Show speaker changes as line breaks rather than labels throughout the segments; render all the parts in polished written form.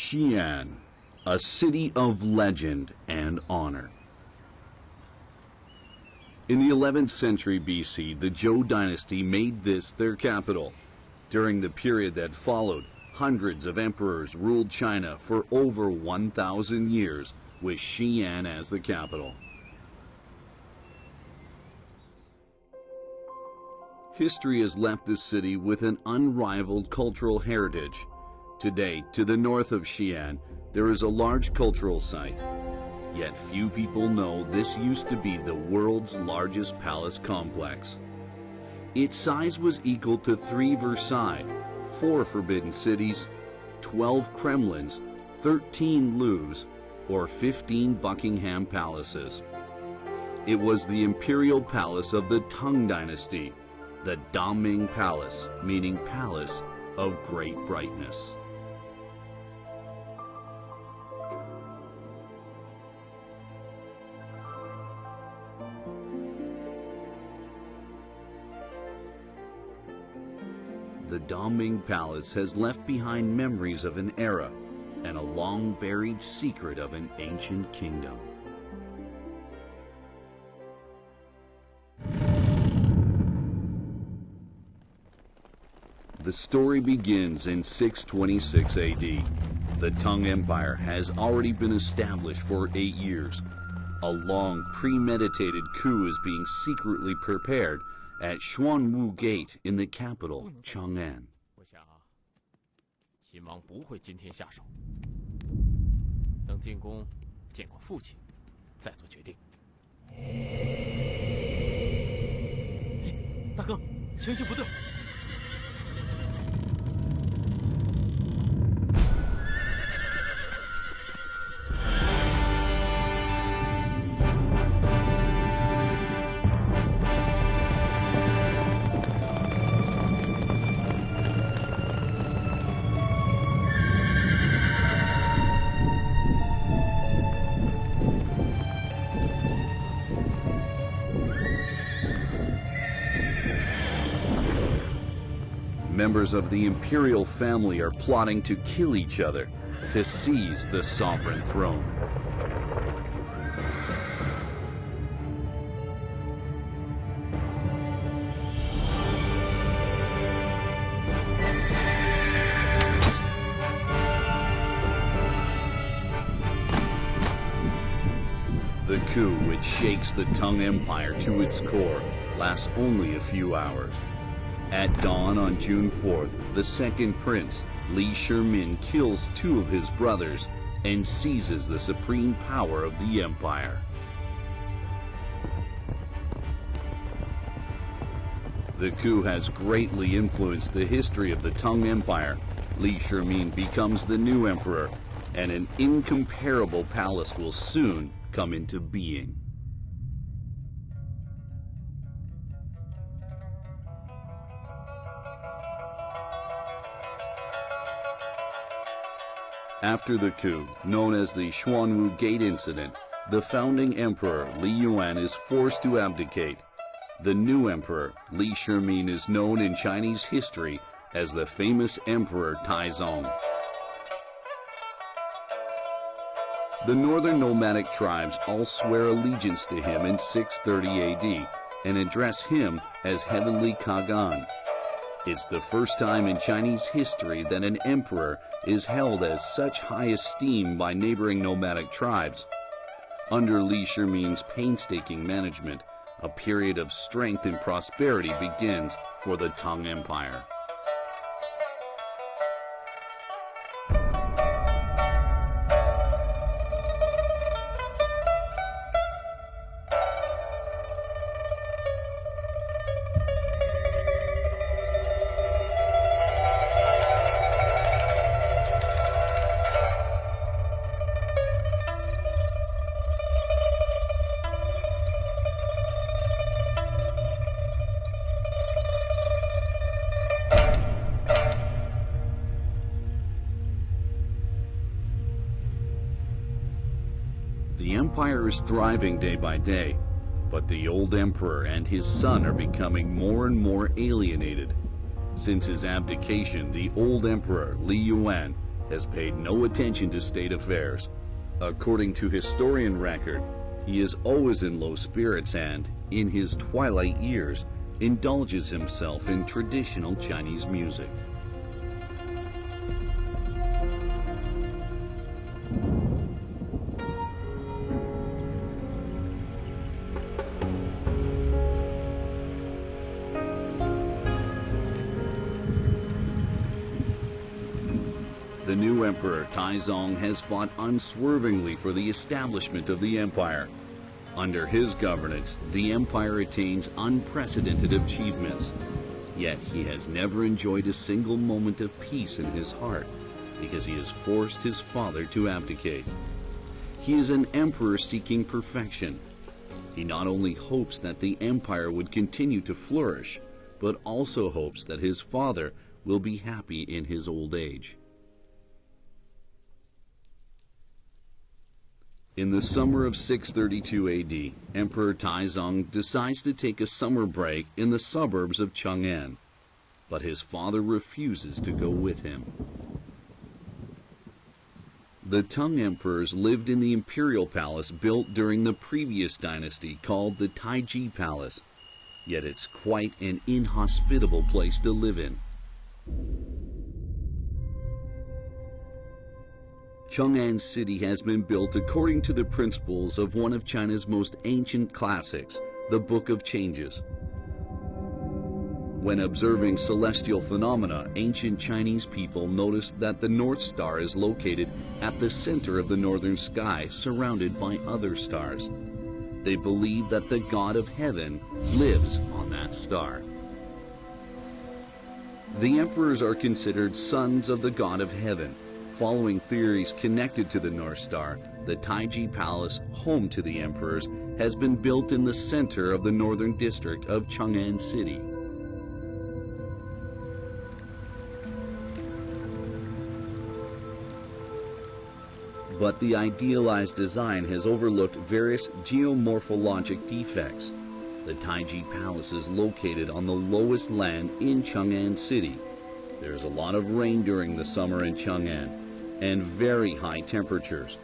Xi'an, a city of legend and honor. In the 11th century BC, the Zhou dynasty made this their capital. During the period that followed, hundreds of emperors ruled China for over 1,000 years, with Xi'an as the capital. History has left the city with an unrivaled cultural heritage. Today, to the north of Xi'an, there is a large cultural site. Yet few people know this used to be the world's largest palace complex. Its size was equal to 3 Versailles, 4 Forbidden Cities, 12 Kremlins, 13 Louvres, or 15 Buckingham Palaces. It was the imperial palace of the Tang Dynasty, the Daming Palace, meaning palace of great brightness. The Daming Palace has left behind memories of an era and a long-buried secret of an ancient kingdom. The story begins in 626 AD. The Tang Empire has already been established for 8 years. A long, premeditated coup is being secretly prepared at Xuanwu Gate in the capital, Chang'an.
我想啊，秦王不会今天下手，等进宫见过父亲，再做决定。大哥，情绪不对。
Members of the imperial family are plotting to kill each other to seize the sovereign throne. The coup, which shakes the Tang Empire to its core, lasts only a few hours. At dawn on June 4th, the second prince, Li Shimin, kills 2 of his brothers and seizes the supreme power of the empire. The coup has greatly influenced the history of the Tang Empire. Li Shimin becomes the new emperor, and an incomparable palace will soon come into being. After the coup, known as the Xuanwu Gate incident, the founding emperor Li Yuan is forced to abdicate. The new emperor, Li Shimin, is known in Chinese history as the famous Emperor Taizong. The northern nomadic tribes all swear allegiance to him in 630 AD and address him as Heavenly Kagan. It's the first time in Chinese history that an emperor is held as such high esteem by neighboring nomadic tribes. Under Li Shimin's painstaking management, a period of strength and prosperity begins for the Tang Empire. The empire is thriving day by day, but the old emperor and his son are becoming more and more alienated. Since his abdication, the old emperor, Li Yuan, has paid no attention to state affairs. According to historian record, he is always in low spirits and, in his twilight years, indulges himself in traditional Chinese music. The new emperor, Taizong, has fought unswervingly for the establishment of the empire. Under his governance, the empire attains unprecedented achievements. Yet he has never enjoyed a single moment of peace in his heart, because he has forced his father to abdicate. He is an emperor seeking perfection. He not only hopes that the empire would continue to flourish, but also hopes that his father will be happy in his old age. In the summer of 632 AD, Emperor Taizong decides to take a summer break in the suburbs of Chang'an, but his father refuses to go with him. The Tang emperors lived in the imperial palace built during the previous dynasty called the Taiji Palace, yet it's quite an inhospitable place to live in. Chang'an City has been built according to the principles of one of China's most ancient classics, the Book of Changes. When observing celestial phenomena, ancient Chinese people noticed that the North Star is located at the center of the northern sky, surrounded by other stars. They believe that the God of heaven lives on that star. The emperors are considered sons of the God of heaven. Following theories connected to the North Star, the Taiji Palace, home to the emperors, has been built in the center of the northern district of Chang'an City. But the idealized design has overlooked various geomorphologic defects. The Taiji Palace is located on the lowest land in Chang'an City. There is a lot of rain during the summer in Chang'an, and very high temperatures.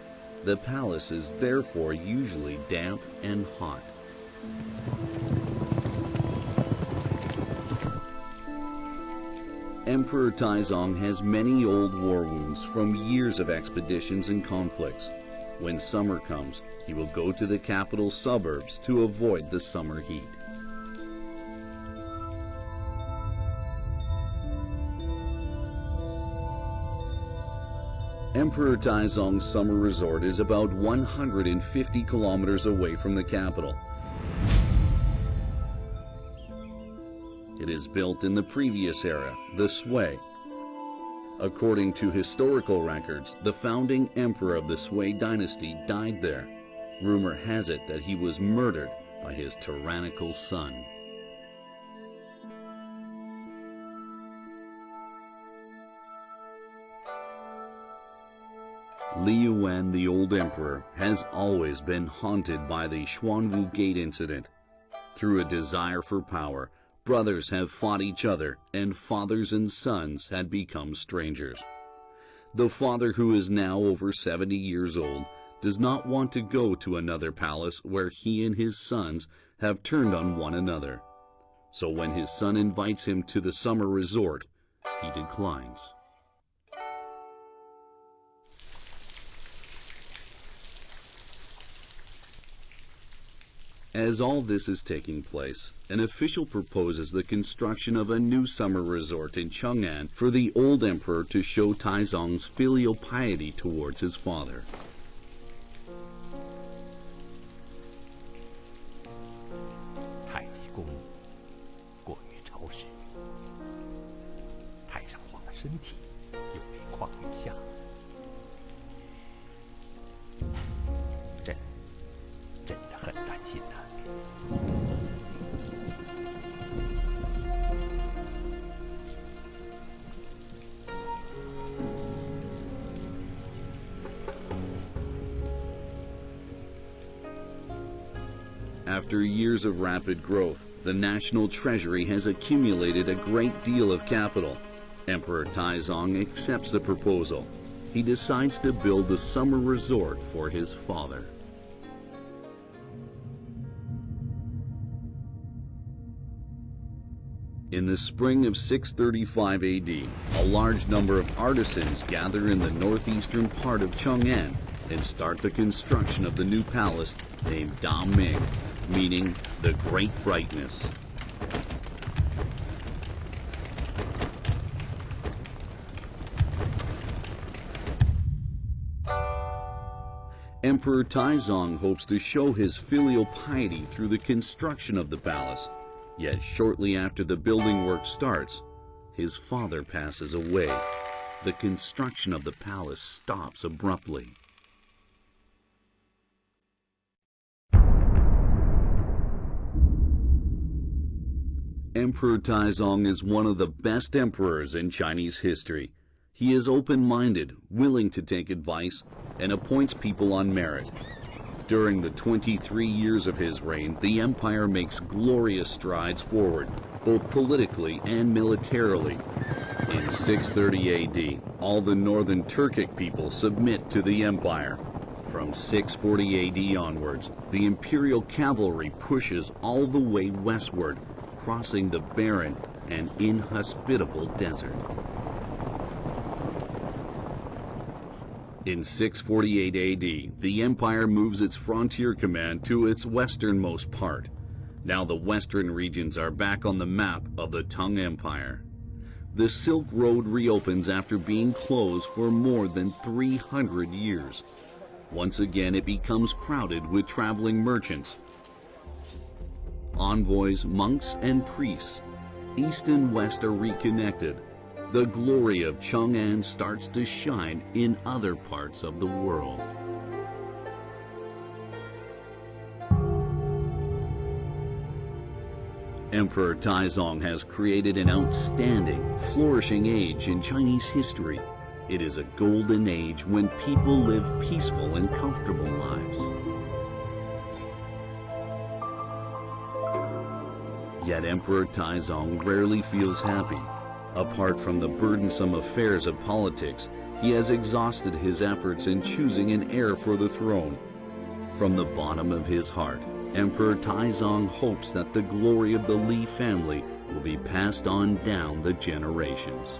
The palace is therefore usually damp and hot. Emperor Taizong has many old war wounds from years of expeditions and conflicts. When summer comes, he will go to the capital suburbs to avoid the summer heat. Emperor Taizong's summer resort is about 150 kilometers away from the capital. It is built in the previous era, the Sui. According to historical records, the founding emperor of the Sui dynasty died there. Rumor has it that he was murdered by his tyrannical son. Li Yuan, the old emperor, has always been haunted by the Xuanwu Gate incident. Through a desire for power, brothers have fought each other, and fathers and sons had become strangers. The father, who is now over 70 years old, does not want to go to another palace where he and his sons have turned on one another. So when his son invites him to the summer resort, he declines. As all this is taking place, an official proposes the construction of a new summer resort in Chang'an for the old emperor to show Taizong's filial piety towards his father. After years of rapid growth, the national treasury has accumulated a great deal of capital. Emperor Taizong accepts the proposal. he decides to build a summer resort for his father. In the spring of 635 AD, a large number of artisans gather in the northeastern part of Chang'an and start the construction of the new palace named Daming, meaning the Great Brightness. Emperor Taizong hopes to show his filial piety through the construction of the palace. Yet shortly after the building work starts, his father passes away. The construction of the palace stops abruptly. Emperor Taizong is one of the best emperors in Chinese history. He is open-minded, willing to take advice, and appoints people on merit. During the 23 years of his reign, the empire makes glorious strides forward, both politically and militarily. In 630 AD, all the northern Turkic people submit to the empire. From 640 AD onwards, the imperial cavalry pushes all the way westward, crossing the barren and inhospitable desert. In 648 AD, the empire moves its frontier command to its westernmost part. Now the western regions are back on the map of the Tang Empire. The Silk Road reopens after being closed for more than 300 years. Once again, it becomes crowded with traveling merchants, envoys, monks, and priests. East and west are reconnected. The glory of Chang'an starts to shine in other parts of the world. Emperor Taizong has created an outstanding, flourishing age in Chinese history. It is a golden age when people live peaceful and comfortable lives. Yet Emperor Taizong rarely feels happy. Apart from the burdensome affairs of politics, he has exhausted his efforts in choosing an heir for the throne. From the bottom of his heart, Emperor Taizong hopes that the glory of the Li family will be passed on down the generations.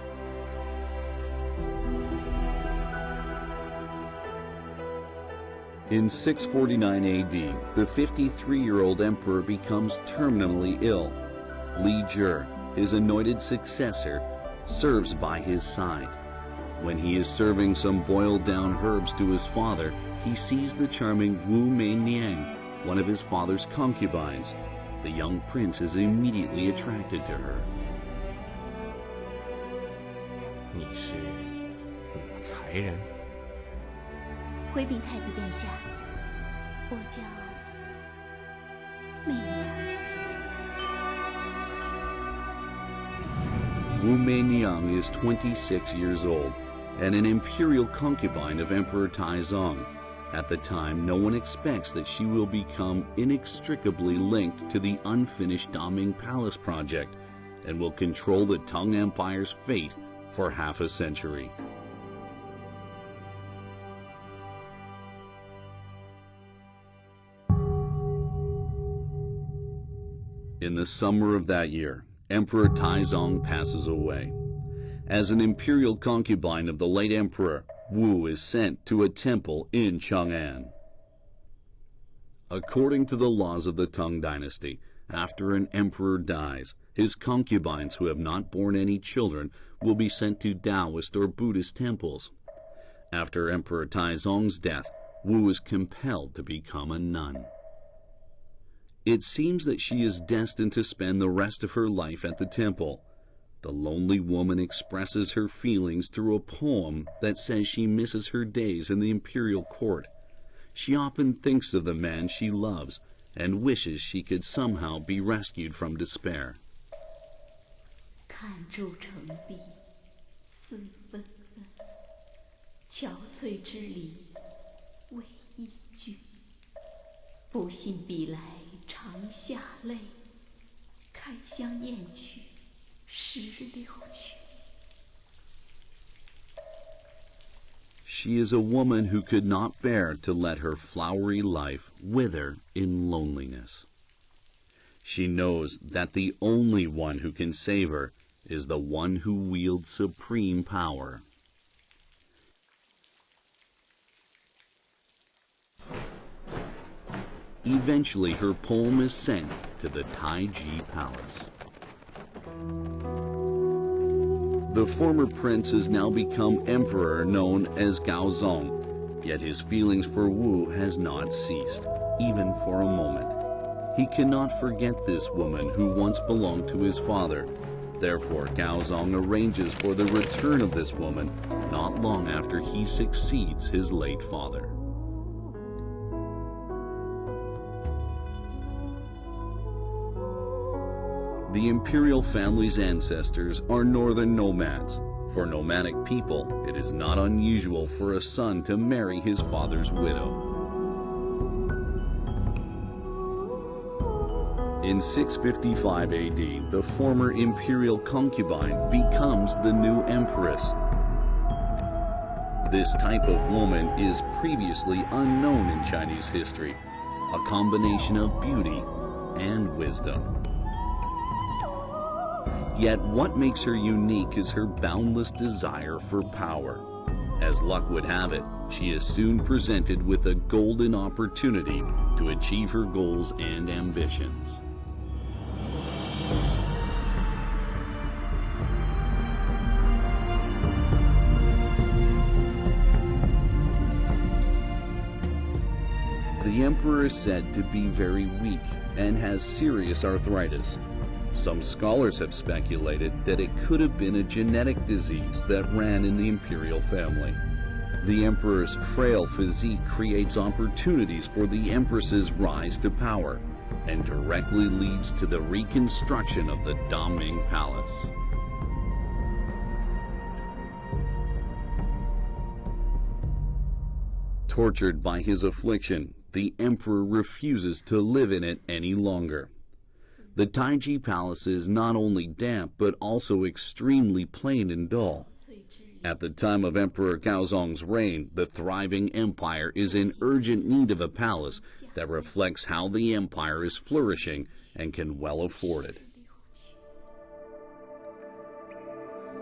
In 649 AD, the 53-year-old emperor becomes terminally ill. Li Zhi, his anointed successor, serves by his side. When he is serving some boiled-down herbs to his father, he sees the charming Wu Mei Niang, one of his father's concubines. The young prince is immediately attracted to her.
你是武才人？
回禀太子殿下，我叫媚娘。
Wu Meiniang is 26 years old and an imperial concubine of Emperor Taizong. At the time, no one expects that she will become inextricably linked to the unfinished Daming Palace project and will control the Tang Empire's fate for half a century. In the summer of that year, Emperor Taizong passes away. As an imperial concubine of the late emperor, Wu is sent to a temple in Chang'an. According to the laws of the Tang Dynasty, after an emperor dies, his concubines who have not borne any children will be sent to Taoist or Buddhist temples. After Emperor Taizong's death, Wu is compelled to become a nun. It seems that she is destined to spend the rest of her life at the temple. The lonely woman expresses her feelings through a poem that says she misses her days in the imperial court. She often thinks of the man she loves and wishes she could somehow be rescued from despair.
看朱城壁，思纷纷，憔悴之理，为一句。不信笔来长下泪，开箱验取石榴去。
she is a woman who could not bear to let her flowery life wither in loneliness. She knows that the only one who can save her is the one who wields supreme power. Eventually, her poem is sent to the Taiji Palace. The former prince has now become emperor, known as Gaozong, yet his feelings for Wu has not ceased, even for a moment. He cannot forget this woman who once belonged to his father. Therefore, Gaozong arranges for the return of this woman not long after he succeeds his late father. The imperial family's ancestors are northern nomads. For nomadic people, it is not unusual for a son to marry his father's widow. In 655 AD, the former imperial concubine becomes the new empress. This type of woman is previously unknown in Chinese history, a combination of beauty and wisdom. Yet what makes her unique is her boundless desire for power. As luck would have it, she is soon presented with a golden opportunity to achieve her goals and ambitions. The emperor is said to be very weak and has serious arthritis. Some scholars have speculated that it could have been a genetic disease that ran in the imperial family. The emperor's frail physique creates opportunities for the empress's rise to power and directly leads to the reconstruction of the Daming Palace. Tortured by his affliction, the emperor refuses to live in it any longer. The Taiji Palace is not only damp, but also extremely plain and dull. At the time of Emperor Gaozong's reign, the thriving empire is in urgent need of a palace that reflects how the empire is flourishing and can well afford it.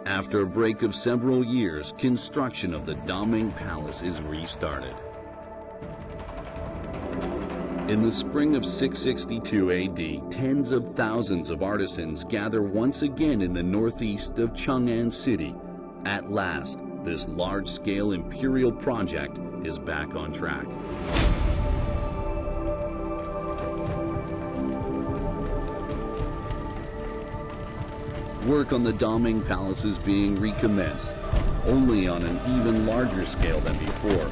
After a break of several years, construction of the Daming Palace is restarted. In the spring of 662 AD, tens of thousands of artisans gather once again in the northeast of Chang'an City. At last, this large-scale imperial project is back on track. Work on the Daming Palace is being recommenced, only on an even larger scale than before.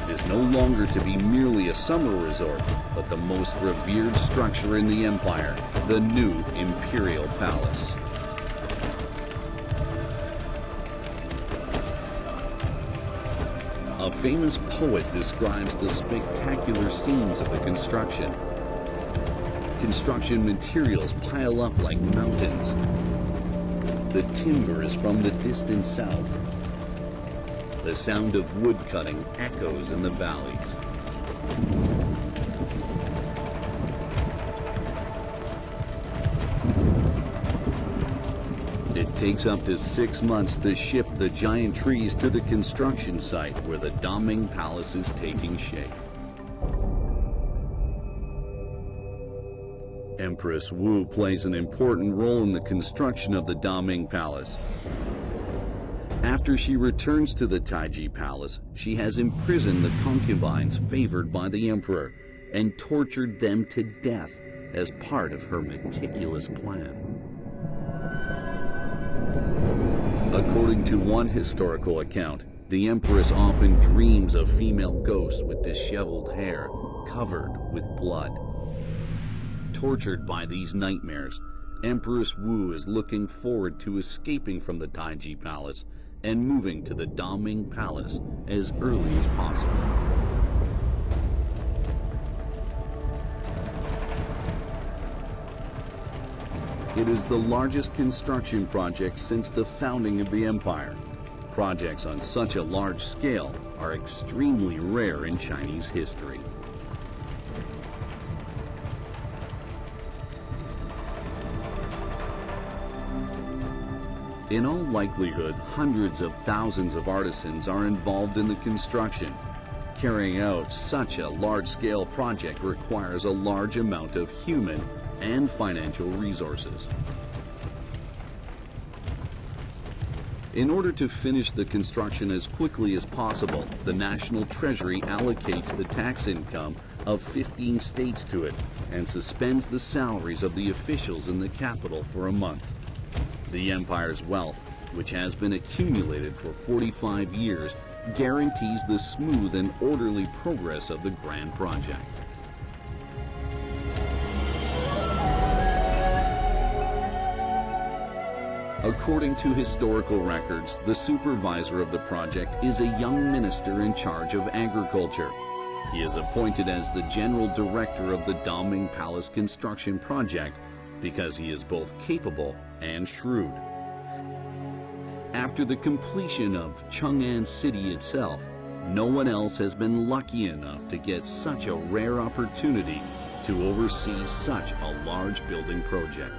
It is no longer to be merely a summer resort, but the most revered structure in the empire, the new imperial palace. A famous poet describes the spectacular scenes of the construction. Construction materials pile up like mountains. The timber is from the distant south. The sound of wood cutting echoes in the valleys. It takes up to 6 months to ship the giant trees to the construction site where the Daming Palace is taking shape. Empress Wu plays an important role in the construction of the Daming Palace. After she returns to the Taiji Palace, she has imprisoned the concubines favored by the emperor and tortured them to death as part of her meticulous plan. According to one historical account, the empress often dreams of female ghosts with disheveled hair covered with blood. Tortured by these nightmares, Empress Wu is looking forward to escaping from the Taiji Palace and moving to the Daming Palace as early as possible. It is the largest construction project since the founding of the empire. Projects on such a large scale are extremely rare in Chinese history. In all likelihood, hundreds of thousands of artisans are involved in the construction. Carrying out such a large-scale project requires a large amount of human and financial resources. In order to finish the construction as quickly as possible, the National Treasury allocates the tax income of 15 states to it and suspends the salaries of the officials in the capital for a month. The empire's wealth, which has been accumulated for 45 years, guarantees the smooth and orderly progress of the grand project. According to historical records, the supervisor of the project is a young minister in charge of agriculture. He is appointed as the general director of the Daming Palace construction project because he is both capable and shrewd. After the completion of Chang'an City itself, no one else has been lucky enough to get such a rare opportunity to oversee such a large building project.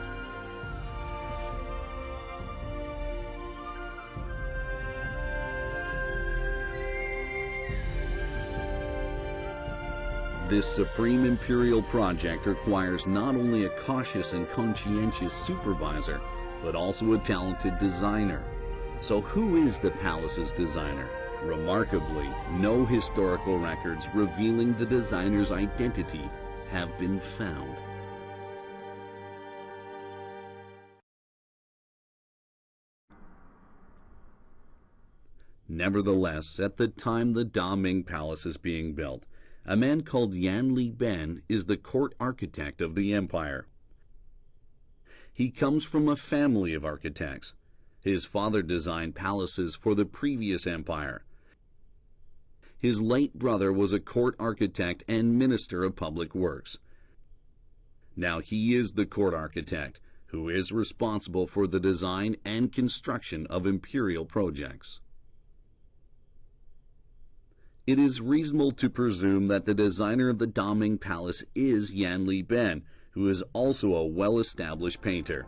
This supreme imperial project requires not only a cautious and conscientious supervisor, but also a talented designer. So who is the palace's designer? Remarkably, no historical records revealing the designer's identity have been found. Nevertheless, at the time the Daming Palace is being built, a man called Yan Li Ben is the court architect of the empire. He comes from a family of architects. His father designed palaces for the previous empire. His late brother was a court architect and minister of public works. Now he is the court architect, who is responsible for the design and construction of imperial projects. It is reasonable to presume that the designer of the Daming Palace is Yan Li Ben, who is also a well-established painter.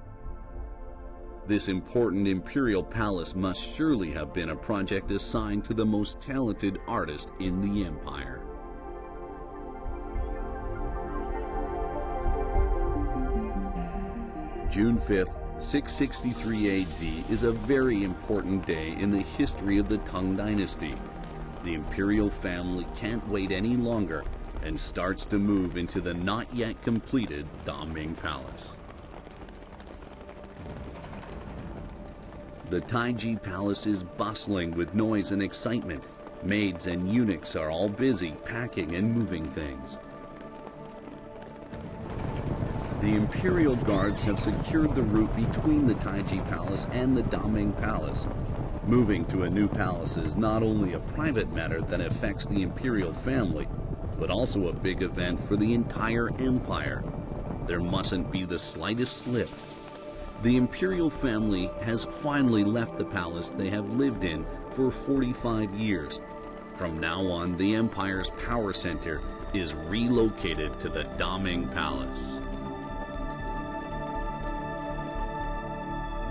This important imperial palace must surely have been a project assigned to the most talented artist in the empire. June 5th, 663 AD is a very important day in the history of the Tang Dynasty. The imperial family can't wait any longer and starts to move into the not yet completed Daming Palace. The Taiji Palace is bustling with noise and excitement. Maids and eunuchs are all busy packing and moving things. The imperial guards have secured the route between the Taiji Palace and the Daming Palace. Moving to a new palace is not only a private matter that affects the imperial family, but also a big event for the entire empire. There mustn't be the slightest slip. The imperial family has finally left the palace they have lived in for 45 years. From now on, the empire's power center is relocated to the Daming Palace.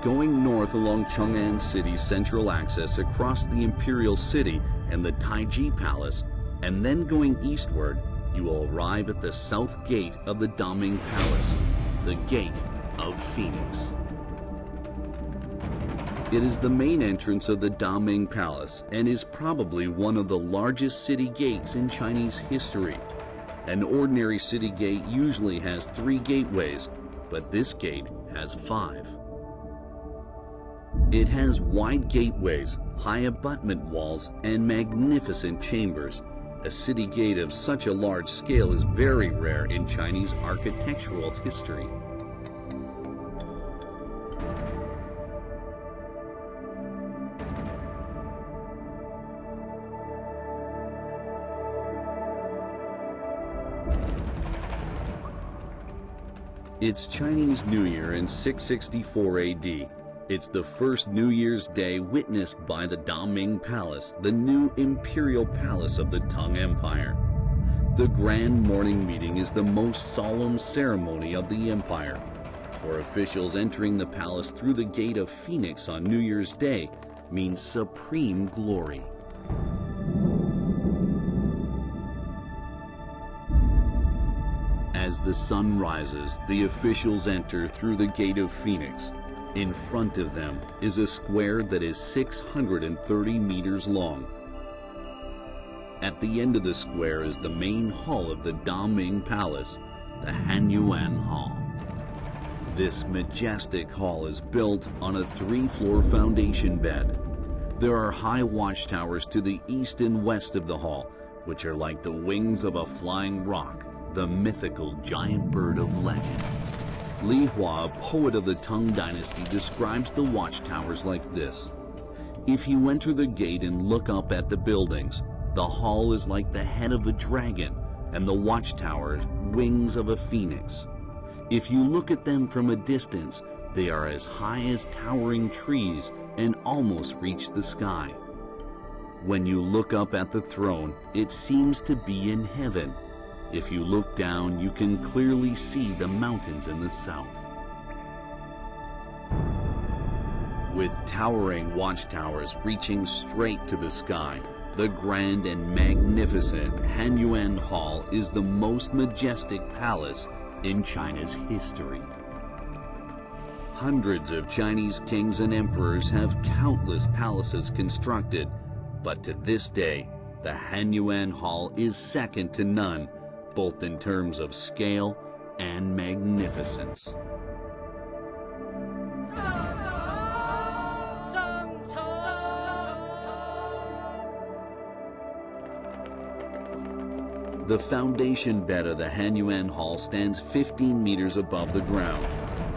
Going north along Chang'an City's central axis across the Imperial City and the Taiji Palace, and then going eastward, you will arrive at the south gate of the Daming Palace, the Gate of Phoenix. It is the main entrance of the Daming Palace and is probably one of the largest city gates in Chinese history. An ordinary city gate usually has 3 gateways, but this gate has 5. It has wide gateways, high abutment walls, and magnificent chambers. A city gate of such a large scale is very rare in Chinese architectural history. It's Chinese New Year in 664 AD. It's the first New Year's Day witnessed by the Daming Palace, the new imperial palace of the Tang Empire. The grand morning meeting is the most solemn ceremony of the empire. For officials, entering the palace through the gate of Phoenix on New Year's Day means supreme glory. As the sun rises, the officials enter through the gate of Phoenix. In front of them is a square that is 630 meters long. At the end of the square is the main hall of the Daming Palace, the Hanyuan Hall. This majestic hall is built on a 3-floor foundation bed. There are high watchtowers to the east and west of the hall, which are like the wings of a flying roc, the mythical giant bird of legend. Li Hua, a poet of the Tang Dynasty, describes the watchtowers like this. If you enter the gate and look up at the buildings, the hall is like the head of a dragon, and the watchtowers wings of a phoenix. If you look at them from a distance, they are as high as towering trees and almost reach the sky. When you look up at the throne, it seems to be in heaven. If you look down, you can clearly see the mountains in the south. With towering watchtowers reaching straight to the sky, the grand and magnificent Hanyuan Hall is the most majestic palace in China's history. Hundreds of Chinese kings and emperors have countless palaces constructed, but to this day, the Hanyuan Hall is second to none, both in terms of scale and magnificence. The foundation bed of the Hanyuan Hall stands 15 meters above the ground.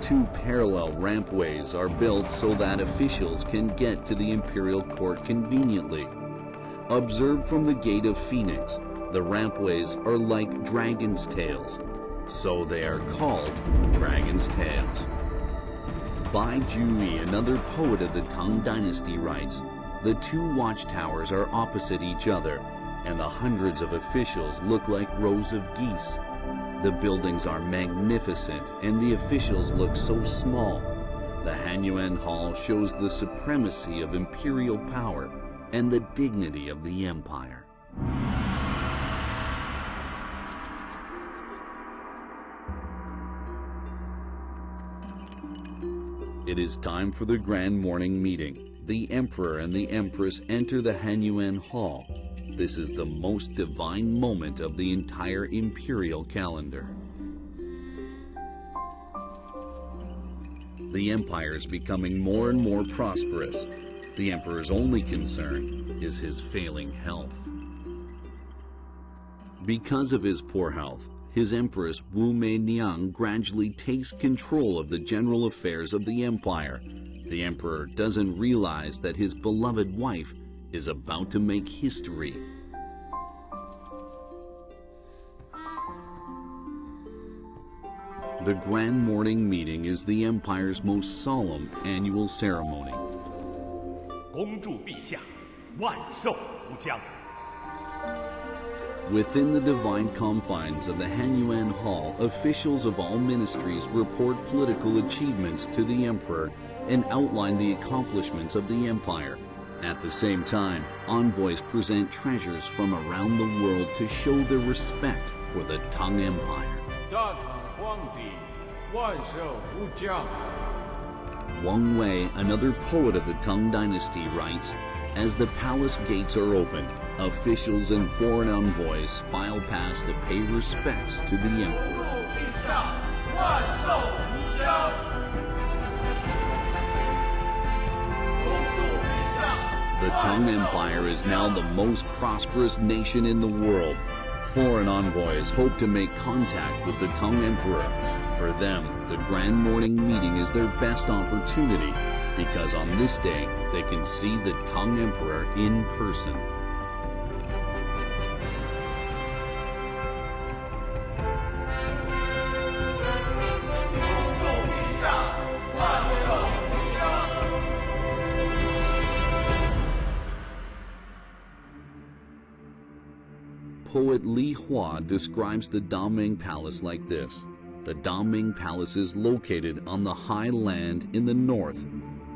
2 parallel rampways are built so that officials can get to the imperial court conveniently. Observed from the gate of Phoenix, the rampways are like dragon's tails, so they are called dragon's tails. Bai Jui, another poet of the Tang Dynasty, writes, "The 2 watchtowers are opposite each other, and the hundreds of officials look like rows of geese. The buildings are magnificent, and the officials look so small. The Hanyuan Hall shows the supremacy of imperial power and the dignity of the empire." It is time for the grand morning meeting. The emperor and the empress enter the Hanyuan Hall. This is the most divine moment of the entire imperial calendar. The empire is becoming more and more prosperous. The emperor's only concern is his failing health. Because of his poor health, his empress Wu Mei-niang gradually takes control of the general affairs of the empire. The emperor doesn't realize that his beloved wife is about to make history. The grand morning meeting is the empire's most solemn annual ceremony.
恭祝陛下万寿无疆.
Within the divine confines of the Hanyuan Hall, officials of all ministries report political achievements to the emperor and outline the accomplishments of the empire. At the same time, envoys present treasures from around the world to show their respect for the Tang Empire. Wang Wei, another poet of the Tang Dynasty, writes, "As the palace gates are opened, officials and foreign envoys file past to pay respects to the emperor." The Tang Empire is now the most prosperous nation in the world. Foreign envoys hope to make contact with the Tang Emperor. For them, the grand morning meeting is their best opportunity, because on this day, they can see the Tang Emperor in person. poet Li Hua describes the Daming Palace like this. The Daming Palace is located on the high land in the north,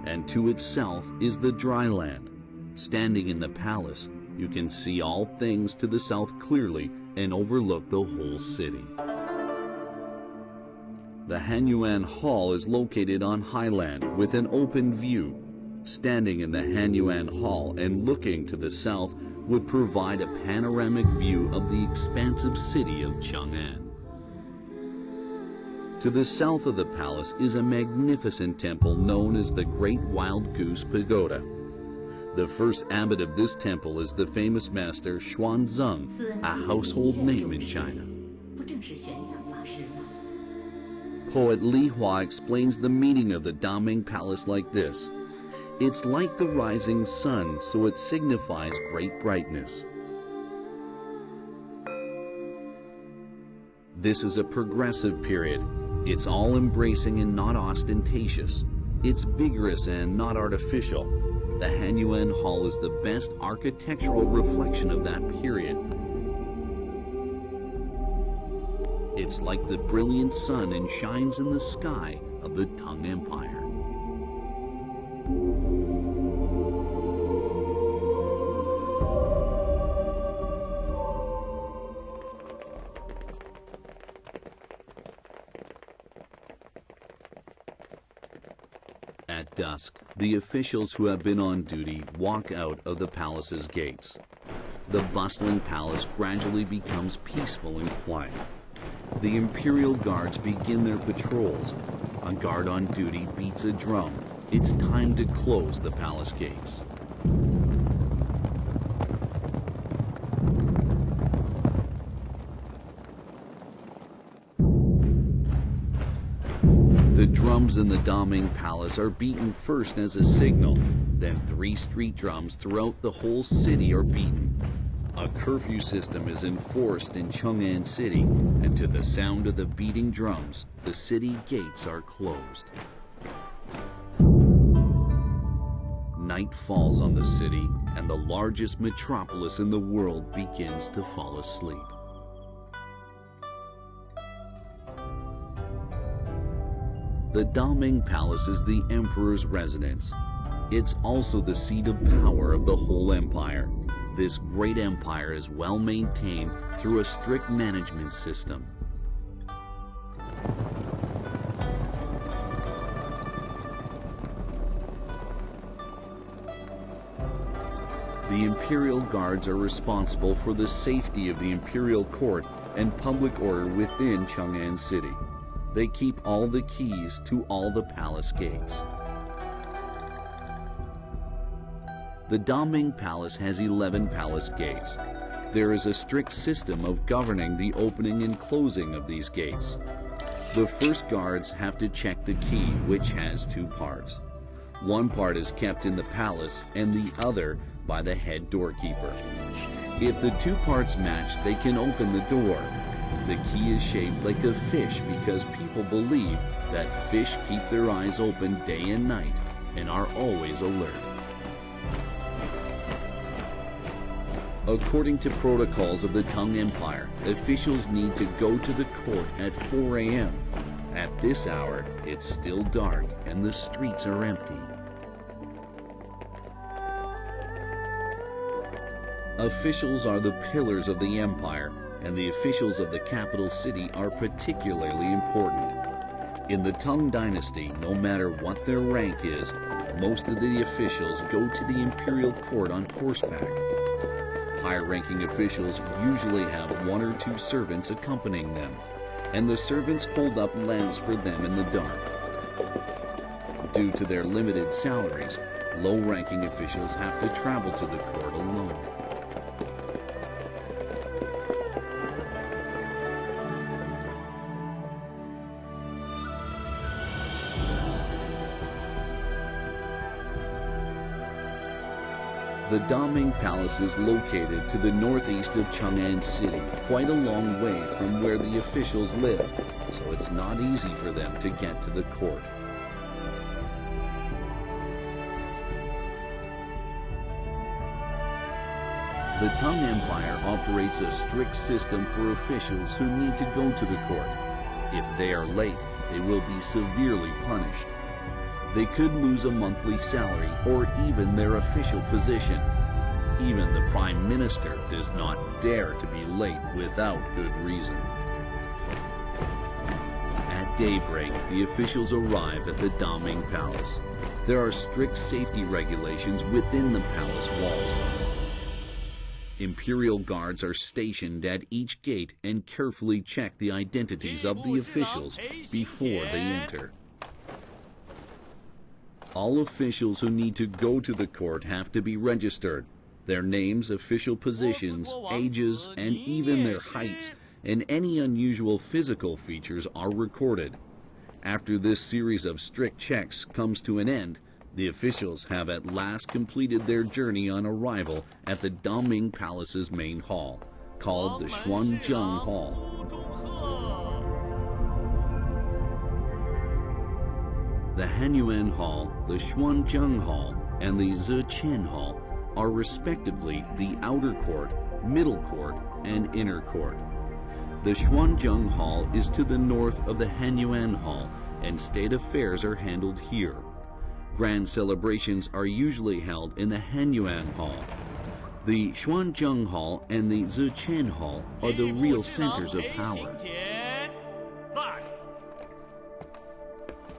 and to its south is the dry land. Standing in the palace, you can see all things to the south clearly and overlook the whole city. The Hanyuan Hall is located on highland with an open view. Standing in the Hanyuan Hall and looking to the south would provide a panoramic view of the expansive city of Chang'an. To the south of the palace is a magnificent temple known as the Great Wild Goose Pagoda. The first abbot of this temple is the famous master Xuanzang, a household name in China. Poet Li Hua explains the meaning of the Daming Palace like this. It's like the rising sun, so it signifies great brightness. This is a progressive period. It's all-embracing and not ostentatious. It's vigorous and not artificial. The Hanyuan Hall is the best architectural reflection of that period. It's like the brilliant sun and shines in the sky of the Tang Empire. At dusk, the officials who have been on duty walk out of the palace's gates. The bustling palace gradually becomes peaceful and quiet. The imperial guards begin their patrols. A guard on duty beats a drum. It's time to close the palace gates. The drums in the Daming Palace are beaten first as a signal, then 3 street drums throughout the whole city are beaten. A curfew system is enforced in Chang'an City, and to the sound of the beating drums, the city gates are closed. Night falls on the city, and the largest metropolis in the world begins to fall asleep. The Daming Palace is the emperor's residence. It's also the seat of power of the whole empire. This great empire is well maintained through a strict management system. The imperial guards are responsible for the safety of the imperial court and public order within Chang'an City. They keep all the keys to all the palace gates. The Daming Palace has 11 palace gates. There is a strict system of governing the opening and closing of these gates. The first guards have to check the key, which has 2 parts. One part is kept in the palace and the other by the head doorkeeper. If the 2 parts match, they can open the door. The key is shaped like a fish because people believe that fish keep their eyes open day and night and are always alert. According to protocols of the Tang Empire, officials need to go to the court at 4 a.m. At this hour, it's still dark and the streets are empty. Officials are the pillars of the empire, and the officials of the capital city are particularly important. In the Tang Dynasty, no matter what their rank is, most of the officials go to the imperial court on horseback. High-ranking officials usually have 1 or 2 servants accompanying them, and the servants hold up lamps for them in the dark. Due to their limited salaries, low-ranking officials have to travel to the court alone. The Daming Palace is located to the northeast of Chang'an City, quite a long way from where the officials live, so it's not easy for them to get to the court. The Tang Empire operates a strict system for officials who need to go to the court. If they are late, they will be severely punished. They could lose a monthly salary or even their official position. Even the Prime Minister does not dare to be late without good reason. At daybreak, the officials arrive at the Daming Palace. There are strict safety regulations within the palace walls. Imperial guards are stationed at each gate and carefully check the identities of the officials before they enter. All officials who need to go to the court have to be registered. Their names, official positions, ages, and even their heights and any unusual physical features are recorded. After this series of strict checks comes to an end, the officials have at last completed their journey on arrival at the Daming Palace's main hall, called the Xuanzheng Hall. The Hanyuan Hall, the Xuanzheng Hall, and the Ziqian Hall are respectively the outer court, middle court, and inner court. The Xuanzheng Hall is to the north of the Hanyuan Hall, and state affairs are handled here. Grand celebrations are usually held in the Hanyuan Hall. The Xuanzheng Hall and the Ziqian Hall are the real centers of power.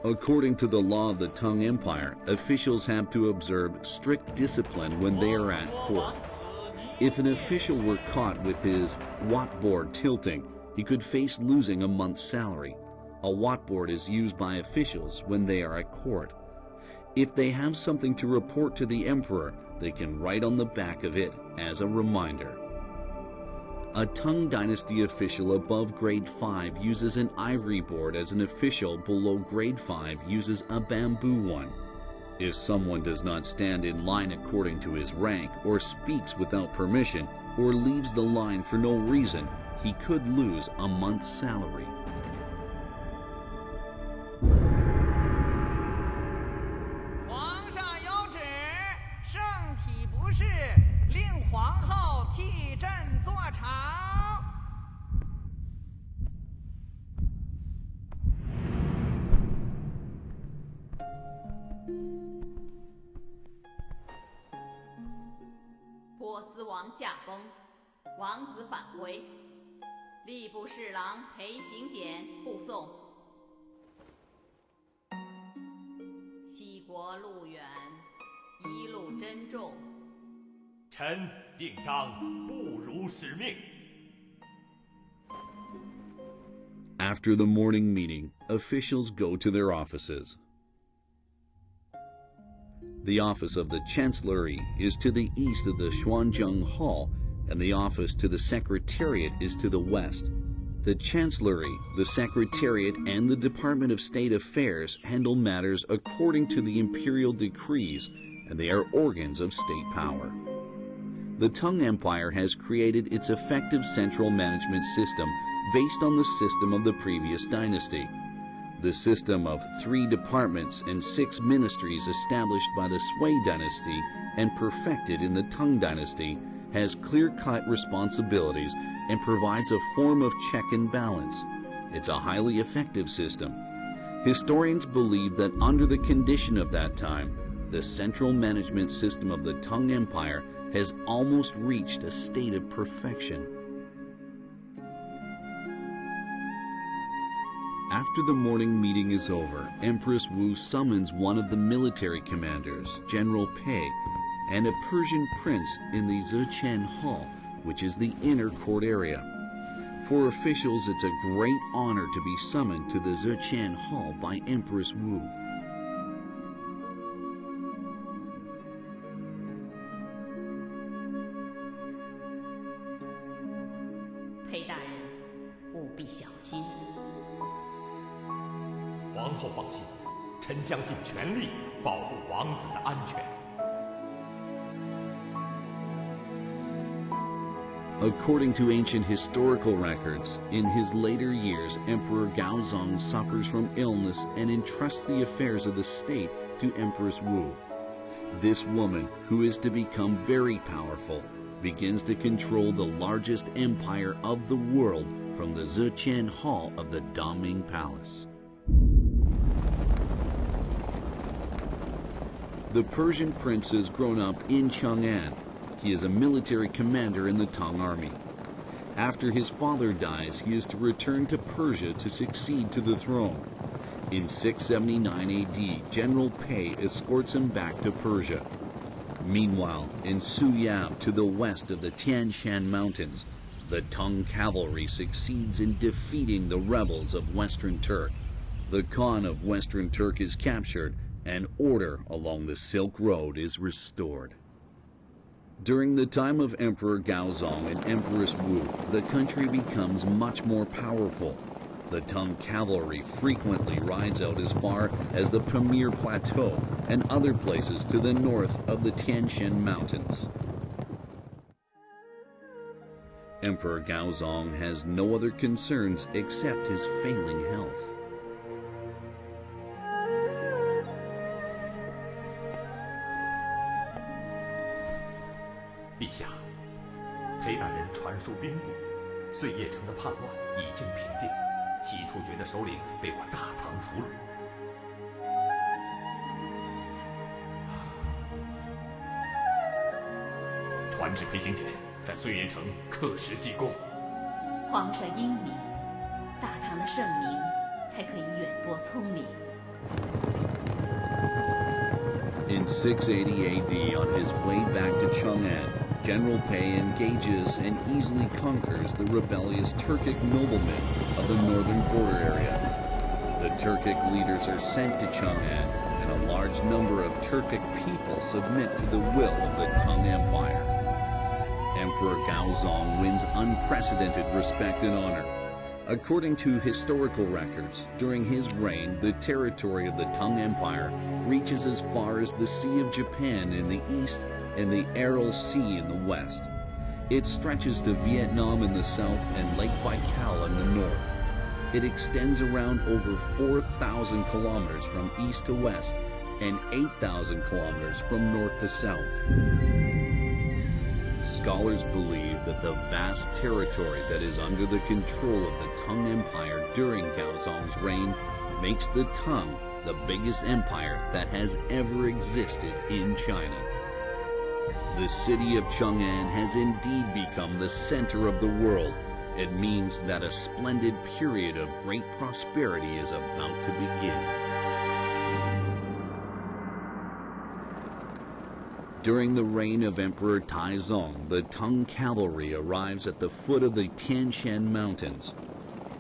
According to the law of the Tang Empire, officials have to observe strict discipline when they are at court. If an official were caught with his wattboard tilting, he could face losing a month's salary. A wattboard is used by officials when they are at court. If they have something to report to the emperor, they can write on the back of it as a reminder. A Tang Dynasty official above grade 5 uses an ivory board as an official below grade 5 uses a bamboo one. If someone does not stand in line according to his rank, or speaks without permission, or leaves the line for no reason, he could lose a month's salary. After the morning meeting, officials go to their offices. The office of the Chancellery is to the east of the Xuanzheng Hall, and the office to the Secretariat is to the west. The Chancellery, the Secretariat, and the Department of State Affairs handle matters according to the imperial decrees, and they are organs of state power. The Tang Empire has created its effective central management system based on the system of the previous dynasty. The system of 3 departments and 6 ministries established by the Sui dynasty and perfected in the Tang dynasty has clear-cut responsibilities and provides a form of check and balance. It's a highly effective system. Historians believe that under the condition of that time, the central management system of the Tang Empire has almost reached a state of perfection. After the morning meeting is over, Empress Wu summons one of the military commanders, General Pei, and a Persian prince in the Ziqian Hall, which is the inner court area. For officials, it's a great honor to be summoned to the Ziqian Hall by Empress Wu.
裴大人，务必小心。
皇后放心，臣将尽全力保护王子的安全。
According to ancient historical records, in his later years, Emperor Gaozong suffers from illness and entrusts the affairs of the state to Empress Wu. This woman, who is to become very powerful, begins to control the largest empire of the world from the Ziqian Hall of the Daming Palace. The Persian prince has grown up in Chang'an. He is a military commander in the Tang army. After his father dies, he is to return to Persia to succeed to the throne. In 679 AD, General Pei escorts him back to Persia. Meanwhile, in Suyab, to the west of the Tian Shan Mountains, the Tang cavalry succeeds in defeating the rebels of Western Turk. The Khan of Western Turk is captured, and order along the Silk Road is restored. During the time of Emperor Gaozong and Empress Wu, the country becomes much more powerful. The Tang cavalry frequently rides out as far as the Pamir Plateau and other places to the north of the Tian Shan Mountains. Emperor Gaozong has no other concerns except his failing health.
陛下，裴大人传书兵部，碎叶城的叛乱已经平定，西突厥的首领被我大唐俘虏。传旨裴行俭，在碎叶城刻石记功。
皇上英明，大唐的圣明才可以远播聪明。
In 680 AD, on his way back to Chang'an, General Pei engages and easily conquers the rebellious Turkic noblemen of the northern border area. The Turkic leaders are sent to Chang'an, and a large number of Turkic people submit to the will of the Tang Empire. Emperor Gaozong wins unprecedented respect and honor. According to historical records, during his reign, the territory of the Tang Empire reaches as far as the Sea of Japan in the east and the Aral Sea in the west. It stretches to Vietnam in the south and Lake Baikal in the north. It extends around over 4,000 kilometers from east to west and 8,000 kilometers from north to south. Scholars believe that the vast territory that is under the control of the Tang Empire during Gaozong's reign makes the Tang the biggest empire that has ever existed in China. The city of Chang'an has indeed become the center of the world. It means that a splendid period of great prosperity is about to begin. During the reign of Emperor Taizong, the Tang cavalry arrives at the foot of the Tian Shan Mountains.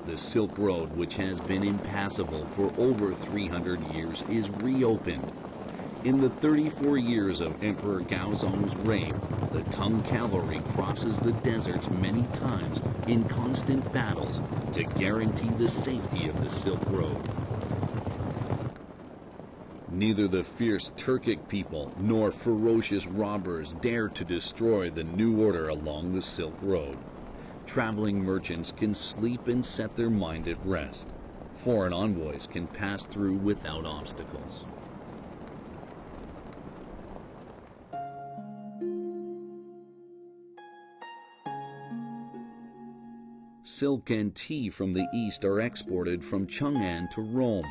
The Silk Road, which has been impassable for over 300 years, is reopened. In the 34 years of Emperor Gaozong's reign, the Tang cavalry crosses the deserts many times in constant battles to guarantee the safety of the Silk Road. Neither the fierce Turkic people nor ferocious robbers dare to destroy the new order along the Silk Road. Traveling merchants can sleep and set their mind at rest. Foreign envoys can pass through without obstacles. Silk and tea from the east are exported from Chang'an to Rome.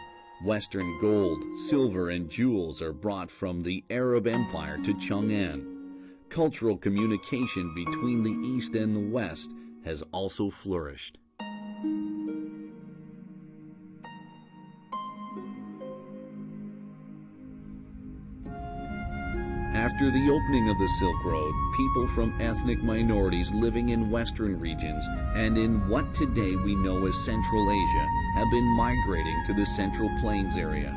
Western gold, silver, and jewels are brought from the Arab Empire to Chang'an. Cultural communication between the east and the west has also flourished. After the opening of the Silk Road, people from ethnic minorities living in western regions and in what today we know as Central Asia have been migrating to the Central Plains area.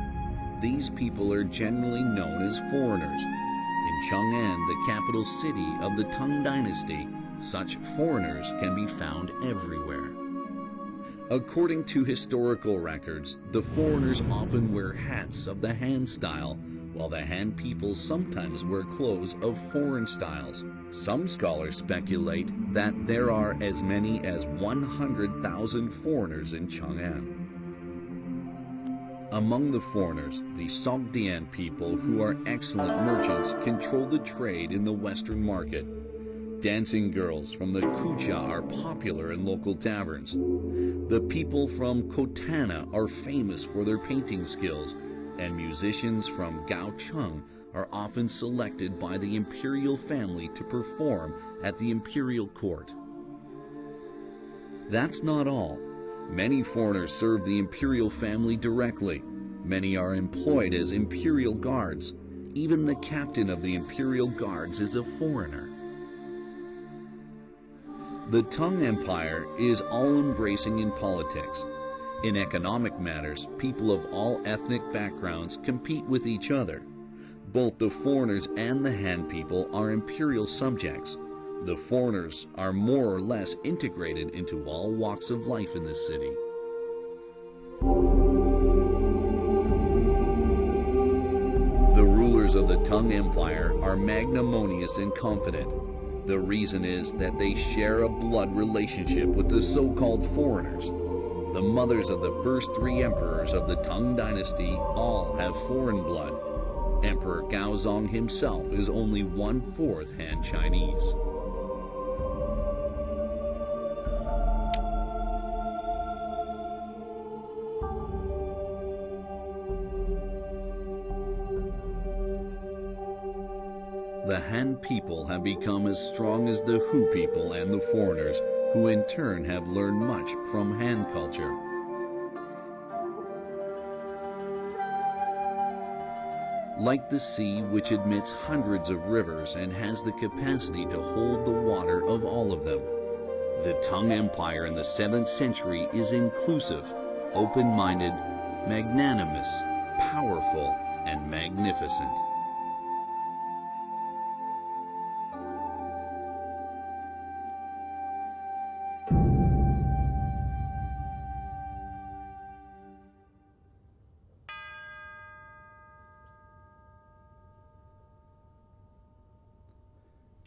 These people are generally known as foreigners. In Chang'an, the capital city of the Tang Dynasty, such foreigners can be found everywhere. According to historical records, the foreigners often wear hats of the Han style, while the Han people sometimes wear clothes of foreign styles. Some scholars speculate that there are as many as 100,000 foreigners in Chang'an. Among the foreigners, the Sogdian people, who are excellent merchants, control the trade in the western market. dancing girls from the Kucha are popular in local taverns. The people from Kotana are famous for their painting skills, and musicians from Gaocheng are often selected by the imperial family to perform at the imperial court. That's not all. Many foreigners serve the imperial family directly. Many are employed as imperial guards. Even the captain of the imperial guards is a foreigner. The Tang Empire is all-embracing in politics. In economic matters, people of all ethnic backgrounds compete with each other. Both the foreigners and the Han people are imperial subjects. The foreigners are more or less integrated into all walks of life in the city. The rulers of the Tang Empire are magnanimous and confident. The reason is that they share a blood relationship with the so-called foreigners. The mothers of the first three emperors of the Tang Dynasty all have foreign blood. Emperor Gaozong himself is only 1/4 Han Chinese. The Han people have become as strong as the Hu people and the foreigners, who in turn have learned much from Han culture. Like the sea, which admits hundreds of rivers and has the capacity to hold the water of all of them, the Tang Empire in the 7th century is inclusive, open-minded, magnanimous, powerful, and magnificent.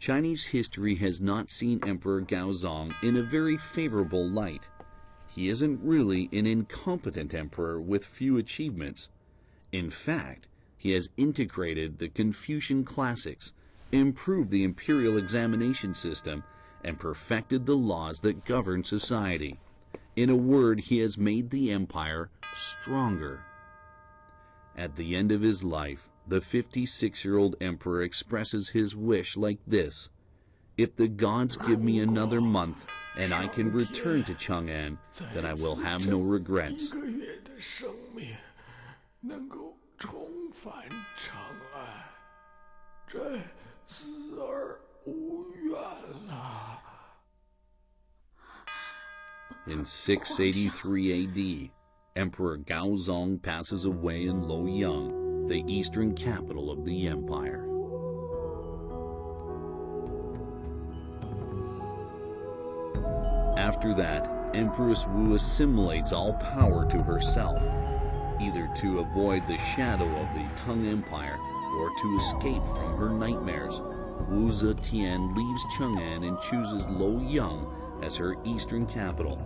Chinese history has not seen Emperor Gaozong in a very favorable light. He isn't really an incompetent emperor with few achievements. In fact, he has integrated the Confucian classics, improved the imperial examination system, and perfected the laws that govern society. In a word, he has made the empire stronger. At the end of his life, the 56-year-old emperor expresses his wish like this: "If the gods give me another month and I can return to Chang'an, then I will have no regrets." In 683 AD, Emperor Gaozong passes away in Luoyang, the eastern capital of the empire. After that, Empress Wu assimilates all power to herself, either to avoid the shadow of the Tang Empire or to escape from her nightmares. Wu Zetian leaves Chang'an and chooses Luoyang as her eastern capital.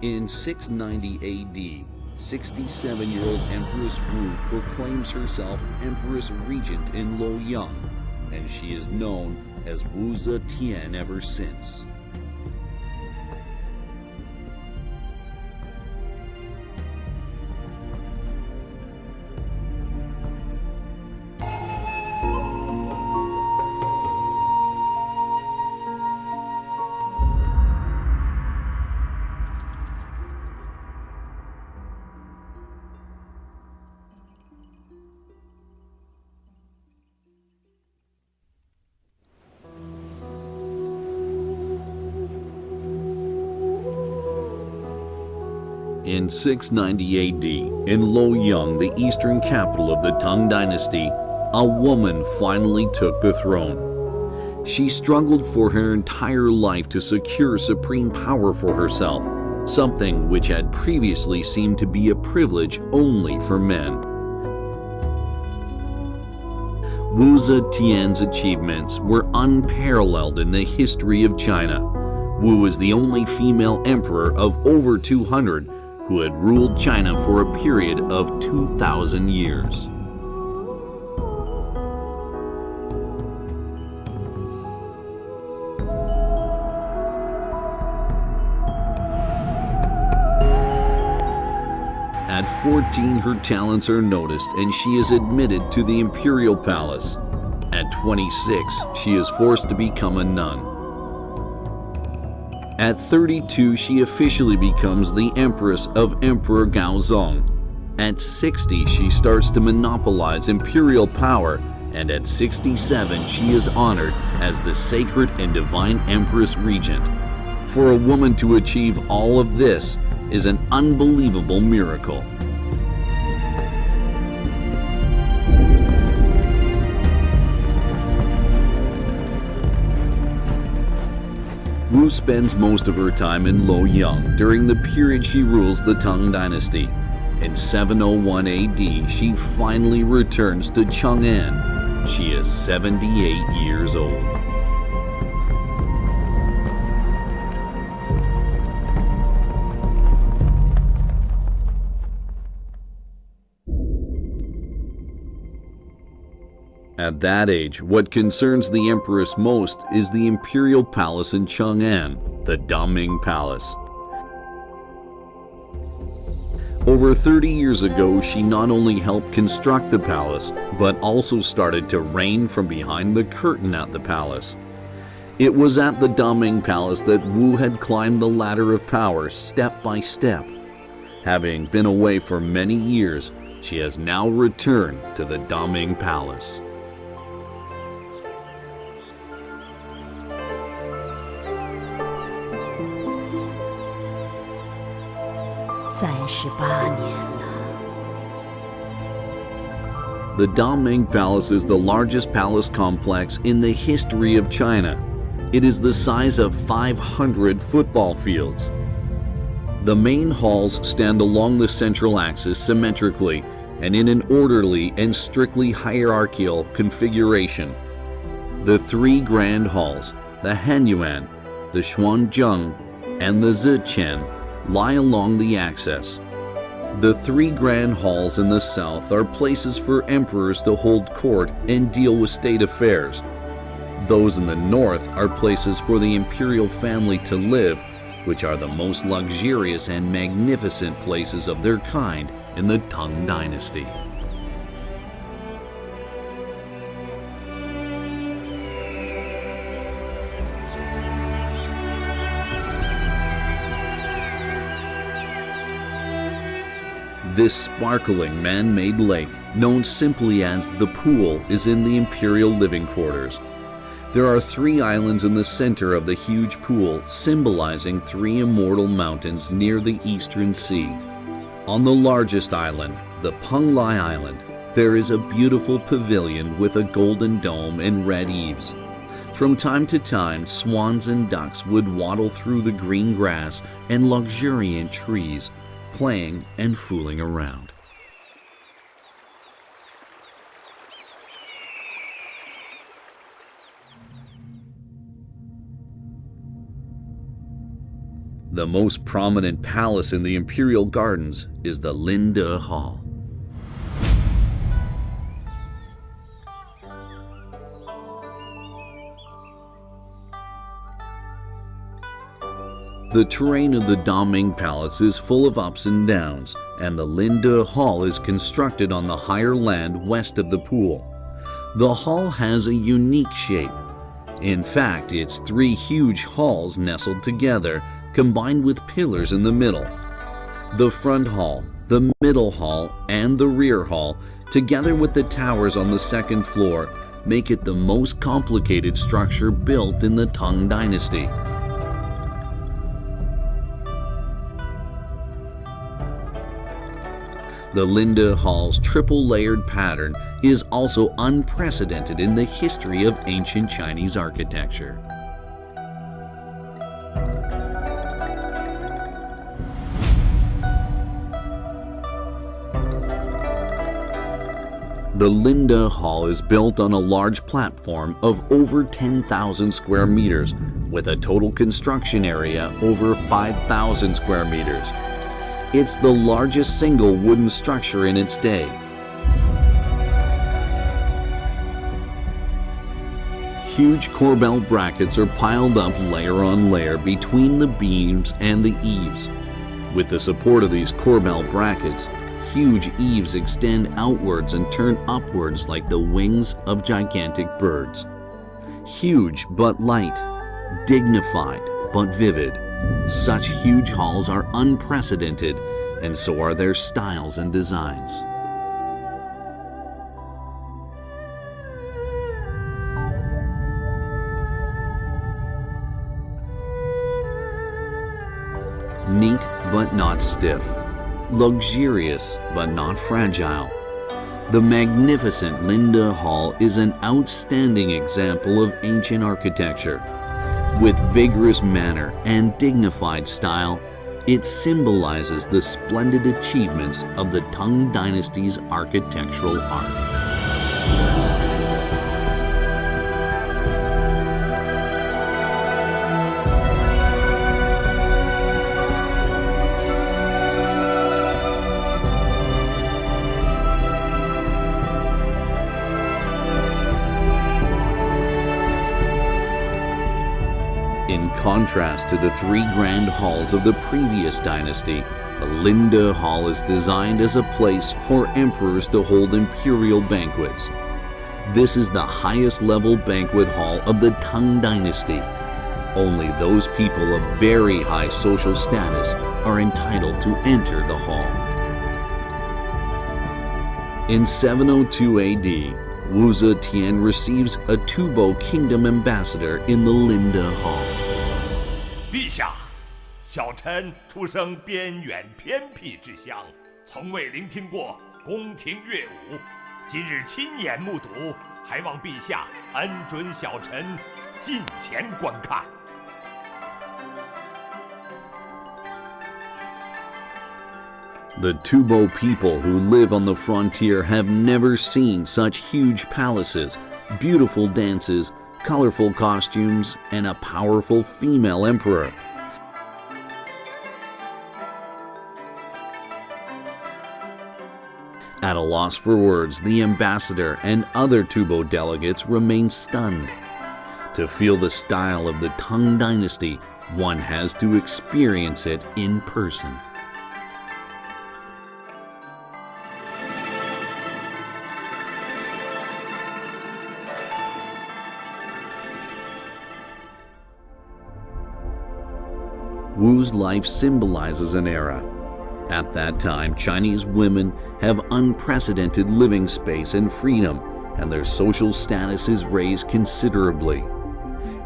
In 690 AD, 67-year-old Empress Wu proclaims herself Empress Regent in Luoyang, and she is known as Wu Zetian ever since. In 690 AD, in Luoyang, the eastern capital of the Tang Dynasty, a woman finally took the throne. She struggled for her entire life to secure supreme power for herself, something which had previously seemed to be a privilege only for men. Wu Zetian's achievements were unparalleled in the history of China. Wu was the only female emperor of over 200 who had ruled China for a period of 2,000 years. At 14, her talents are noticed and she is admitted to the imperial palace. At 26, she is forced to become a nun. At 32, she officially becomes the Empress of Emperor Gaozong. At 60, she starts to monopolize imperial power, and at 67, she is honored as the sacred and divine Empress Regent. For a woman to achieve all of this is an unbelievable miracle. Wu spends most of her time in Luoyang during the period she rules the Tang Dynasty. In 701 AD, she finally returns to Chang'an. She is 78 years old. At that age, what concerns the Empress most is the imperial palace in Chang'an, the Daming Palace. Over 30 years ago, she not only helped construct the palace, but also started to reign from behind the curtain at the palace. It was at the Daming Palace that Wu had climbed the ladder of power step by step. Having been away for many years, she has now returned to the Daming Palace.
38年了。
The Daming Palace is the largest palace complex in the history of China. It is the size of 500 football fields. The main halls stand along the central axis symmetrically and in an orderly and strictly hierarchical configuration. The three grand halls, the Hanyuan, the Xuanzheng, and the Ziqian, lie along the axis. The three grand halls in the south are places for emperors to hold court and deal with state affairs. Those in the north are places for the imperial family to live, which are the most luxurious and magnificent places of their kind in the Tang Dynasty. This sparkling man-made lake, known simply as the Pool, is in the imperial living quarters. There are three islands in the center of the huge pool, symbolizing three immortal mountains near the eastern sea. On the largest island, the Penglai Island, there is a beautiful pavilion with a golden dome and red eaves. From time to time, swans and ducks would waddle through the green grass and luxuriant trees, playing and fooling around. The most prominent palace in the imperial gardens is the Linde Hall. The terrain of the Daming Palace is full of ups and downs, and the Linde Hall is constructed on the higher land west of the pool. The hall has a unique shape. In fact, it's three huge halls nestled together, combined with pillars in the middle. The front hall, the middle hall, and the rear hall, together with the towers on the second floor, make it the most complicated structure built in the Tang Dynasty. The Linde Hall's triple-layered pattern is also unprecedented in the history of ancient Chinese architecture. The Linde Hall is built on a large platform of over 10,000 square meters, with a total construction area over 5,000 square meters. It's the largest single wooden structure in its day. Huge corbel brackets are piled up layer on layer between the beams and the eaves. With the support of these corbel brackets, huge eaves extend outwards and turn upwards like the wings of gigantic birds. Huge but light, dignified but vivid. Such huge halls are unprecedented, and so are their styles and designs. Neat but not stiff, luxurious but not fragile. The magnificent Linda Hall is an outstanding example of ancient architecture. With vigorous manner and dignified style, it symbolizes the splendid achievements of the Tang Dynasty's architectural art. In contrast to the three grand halls of the previous dynasty, the Linda Hall is designed as a place for emperors to hold imperial banquets. This is the highest level banquet hall of the Tang Dynasty. Only those people of very high social status are entitled to enter the hall. In 702 AD, Wu Zetian receives a Tubo kingdom ambassador in the Linda Hall.
陛下，小臣出生边远偏僻之乡，从未聆听过宫廷乐舞，今日亲眼目睹，还望陛下恩准小臣近前观看。
The Tubo people who live on the frontier have never seen such huge palaces, beautiful dances, colorful costumes, and a powerful female emperor. At a loss for words, the ambassador and other Tubo delegates remain stunned. To feel the style of the Tang Dynasty, one has to experience it in person. Wu's life symbolizes an era. At that time, Chinese women have unprecedented living space and freedom, and their social status is raised considerably.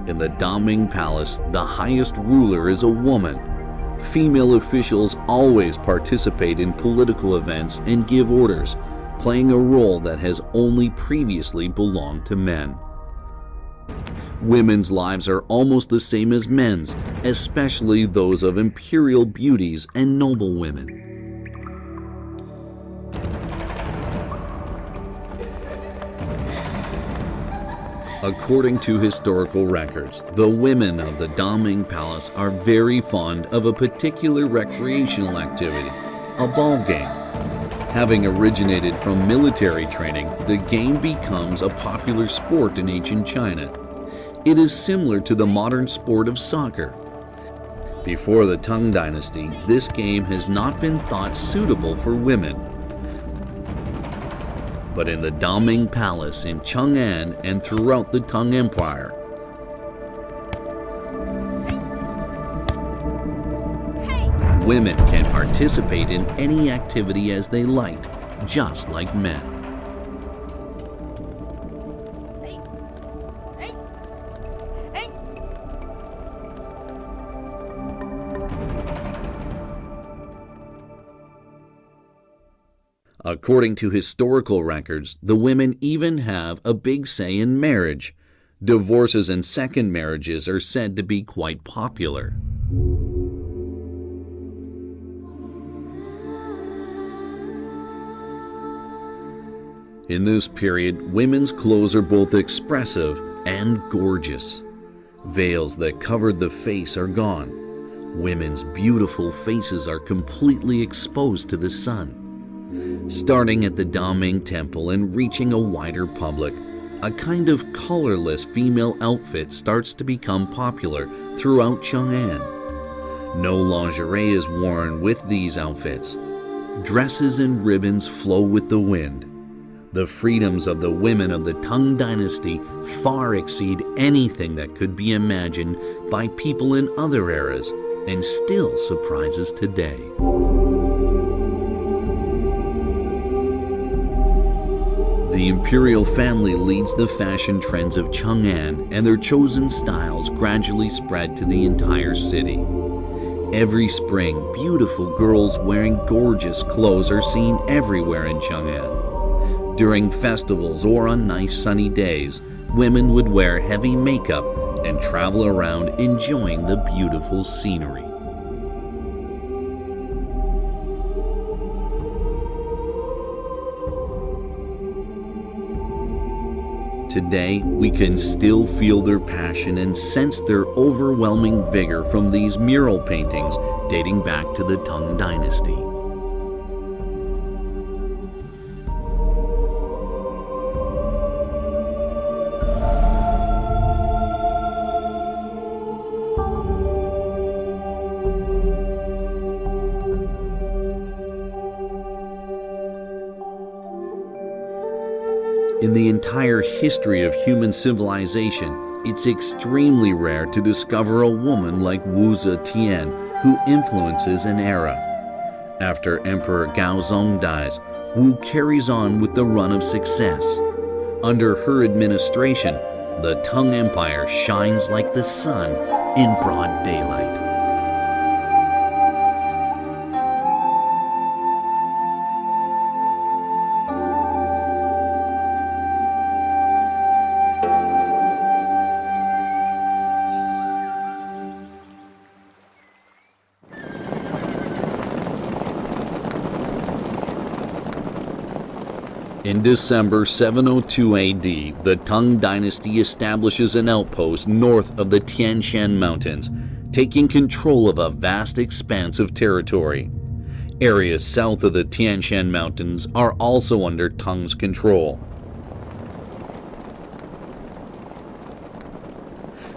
In the Daming Palace, the highest ruler is a woman. Female officials always participate in political events and give orders, playing a role that has only previously belonged to men. Women's lives are almost the same as men's, especially those of imperial beauties and noble women. According to historical records, the women of the Daming Palace are very fond of a particular recreational activity, a ball game. Having originated from military training, the game becomes a popular sport in ancient China. It is similar to the modern sport of soccer. Before the Tang Dynasty, this game has not been thought suitable for women. But in the Daming Palace in Chang'an and throughout the Tang Empire, women can participate in any activity as they like, just like men. According to historical records, the women even have a big say in marriage. Divorces and second marriages are said to be quite popular. In this period, women's clothes are both expressive and gorgeous. Veils that covered the face are gone. Women's beautiful faces are completely exposed to the sun. Starting at the Daming Temple and reaching a wider public, a kind of colorless female outfit starts to become popular throughout Chang'an. No lingerie is worn with these outfits. Dresses and ribbons flow with the wind. The freedoms of the women of the Tang Dynasty far exceed anything that could be imagined by people in other eras, and still surprises today. The imperial family leads the fashion trends of Chang'an, and their chosen styles gradually spread to the entire city. Every spring, beautiful girls wearing gorgeous clothes are seen everywhere in Chang'an. During festivals or on nice sunny days, women would wear heavy makeup and travel around enjoying the beautiful scenery. Today, we can still feel their passion and sense their overwhelming vigor from these mural paintings dating back to the Tang Dynasty. In the entire history of human civilization, it's extremely rare to discover a woman like Wu Zetian who influences an era. After Emperor Gaozong dies, Wu carries on with the run of success. Under her administration, the Tang Empire shines like the sun in broad daylight. In December 702 AD, the Tang Dynasty establishes an outpost north of the Tian Shan Mountains, taking control of a vast expanse of territory. Areas south of the Tian Shan Mountains are also under Tang's control.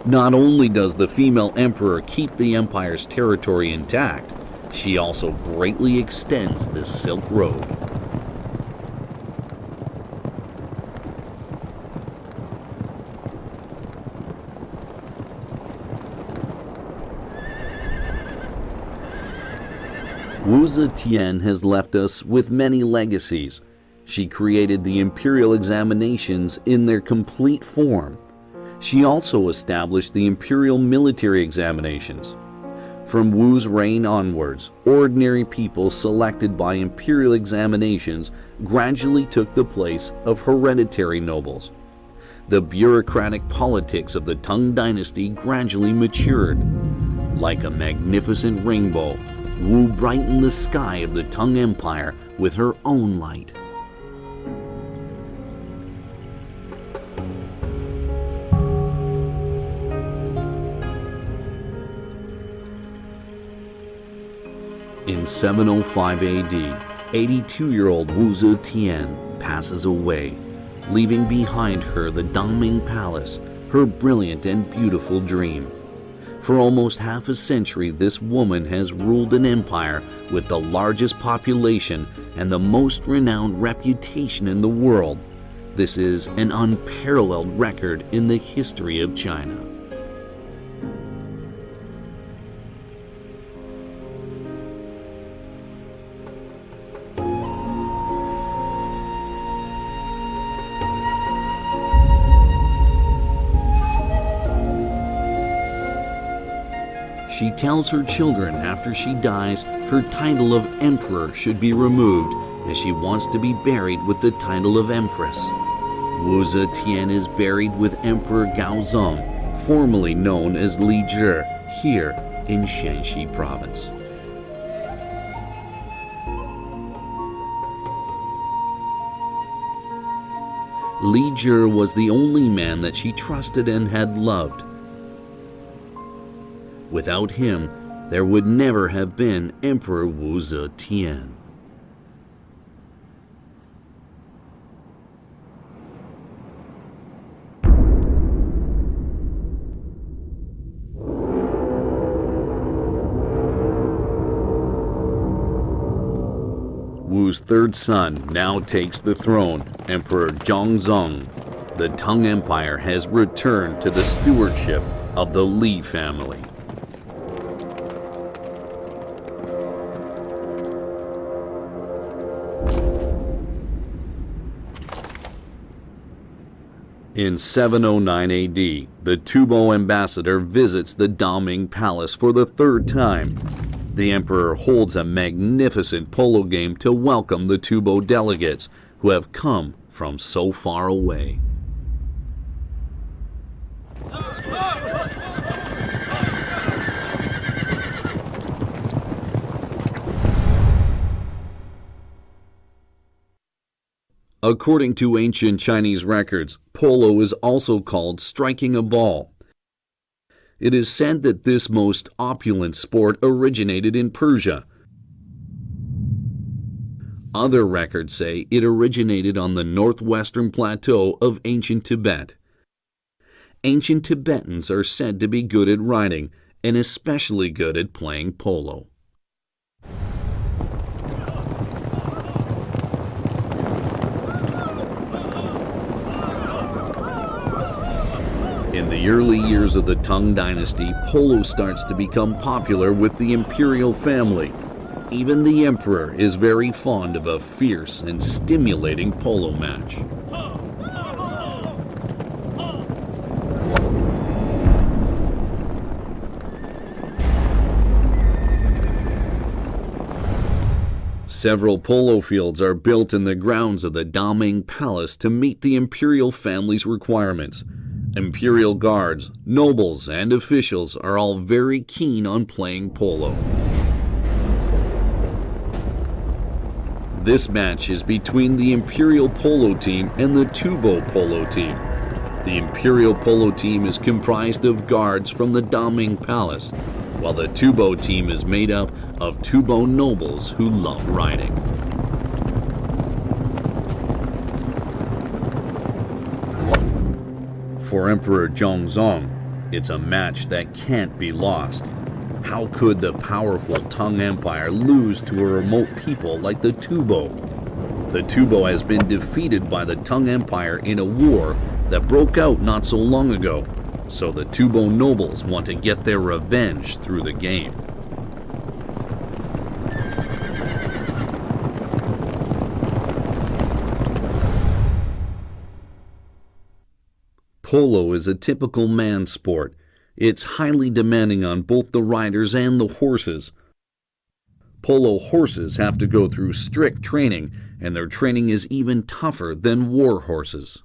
Not only does the female emperor keep the empire's territory intact, she also greatly extends the Silk Road. Wu Zetian has left us with many legacies. She created the imperial examinations in their complete form. She also established the imperial military examinations. From Wu's reign onwards, ordinary people selected by imperial examinations gradually took the place of hereditary nobles. The bureaucratic politics of the Tang Dynasty gradually matured. Like a magnificent rainbow, Wu brightened the sky of the Tang Empire with her own light. In 705 AD, 82-year-old Wu Zetian passes away, leaving behind her the Daming Palace, her brilliant and beautiful dream. For almost half a century, this woman has ruled an empire with the largest population and the most renowned reputation in the world. This is an unparalleled record in the history of China. She tells her children after she dies, her title of emperor should be removed, as she wants to be buried with the title of empress. Wu Zetian is buried with Emperor Gaozong, formerly known as Li Zhi, here in Shanxi province. Li Zhi was the only man that she trusted and had loved. Without him, there would never have been Emperor Wu Zetian. Wu's third son now takes the throne, Emperor Zhongzong. The Tang Empire has returned to the stewardship of the Li family. In 709 AD, the Tubo ambassador visits the Daming Palace for the third time. The emperor holds a magnificent polo game to welcome the Tubo delegates who have come from so far away. According to ancient Chinese records, polo is also called striking a ball. It is said that this most opulent sport originated in Persia. Other records say it originated on the northwestern plateau of ancient Tibet. Ancient Tibetans are said to be good at riding and especially good at playing polo. In the early years of the Tang Dynasty, polo starts to become popular with the imperial family. Even the emperor is very fond of a fierce and stimulating polo match. Several polo fields are built in the grounds of the Daming Palace to meet the imperial family's requirements. Imperial guards, nobles, and officials are all very keen on playing polo. This match is between the Imperial Polo Team and the Tubo Polo Team. The Imperial Polo Team is comprised of guards from the Daming Palace, while the Tubo Team is made up of Tubo nobles who love riding. For Emperor Zhongzong, it's a match that can't be lost. How could the powerful Tang Empire lose to a remote people like the Tubo? The Tubo has been defeated by the Tang Empire in a war that broke out not so long ago, so the Tubo nobles want to get their revenge through the game. Polo is a typical man sport. It's highly demanding on both the riders and the horses. Polo horses have to go through strict training, and their training is even tougher than war horses.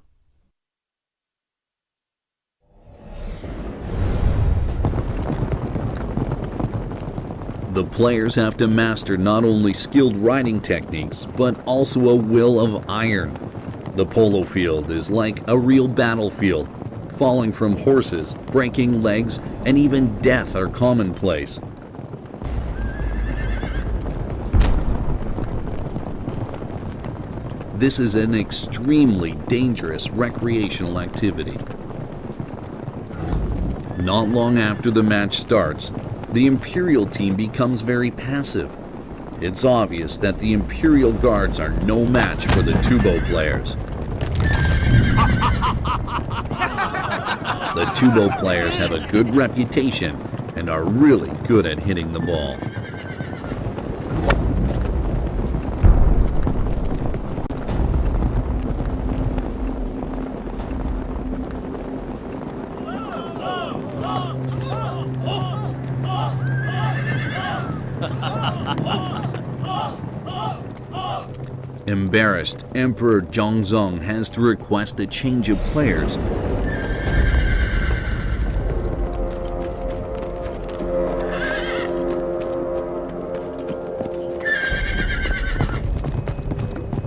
The players have to master not only skilled riding techniques, but also a will of iron. The polo field is like a real battlefield. Falling from horses, breaking legs, and even death are commonplace. This is an extremely dangerous recreational activity. Not long after the match starts, the Imperial team becomes very passive. It's obvious that the Imperial guards are no match for the Tubo players. The Tubo players have a good reputation and are really good at hitting the ball. Embarrassed, Emperor Zhongzong has to request a change of players.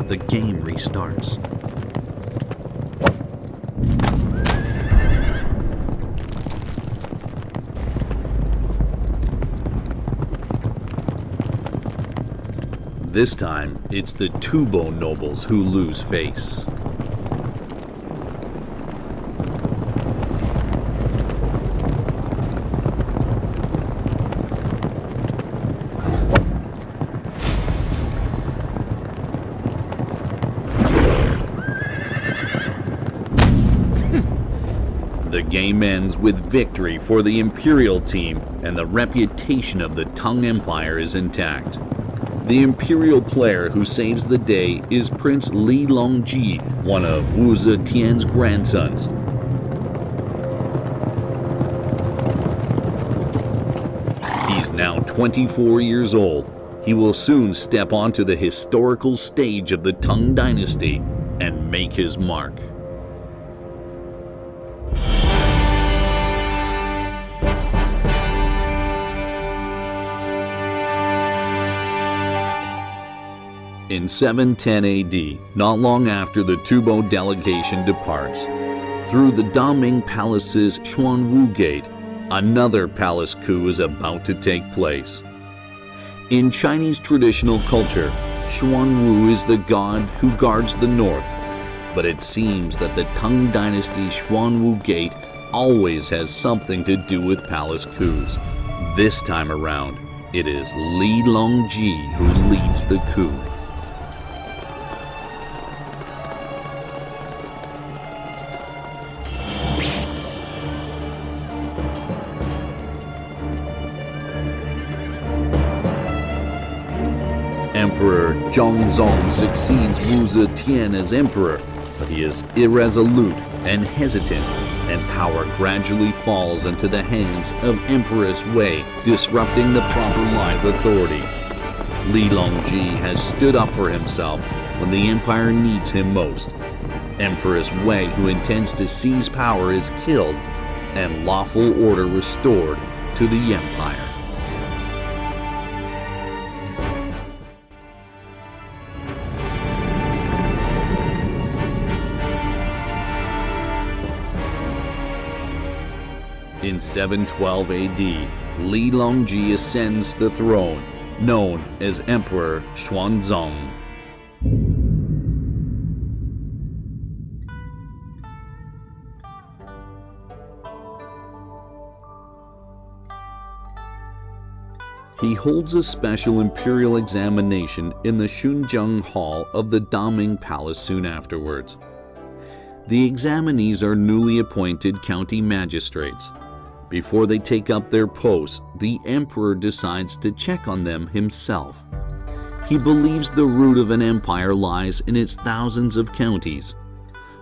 The game restarts. This time, it's the Tubo nobles who lose face. The game ends with victory for the Imperial team, and the reputation of the Tang Empire is intact. The Imperial player who saves the day is Prince Li Longji, one of Wu Zetian's grandsons. He's now 24 years old. He will soon step onto the historical stage of the Tang Dynasty and make his mark. In 710 AD, not long after the Tubo delegation departs, through the Daming Palace's Xuanwu Gate, another palace coup is about to take place. In Chinese traditional culture, Xuanwu is the god who guards the north, but it seems that the Tang Dynasty Xuanwu Gate always has something to do with palace coups. This time around, it is Li Longji who leads the coup. Emperor Zhongzong succeeds Wu Zetian as emperor, but he is irresolute and hesitant, and power gradually falls into the hands of Empress Wei, disrupting the proper line of authority. Li Longji has stood up for himself when the empire needs him most. Empress Wei, who intends to seize power, is killed, and lawful order restored to the empire. In 712 AD, Li Longji ascends the throne, known as Emperor Xuanzong. He holds a special imperial examination in the Xunjiang Hall of the Daming Palace soon afterwards. The examinees are newly appointed county magistrates. Before they take up their posts, the emperor decides to check on them himself. He believes the root of an empire lies in its thousands of counties.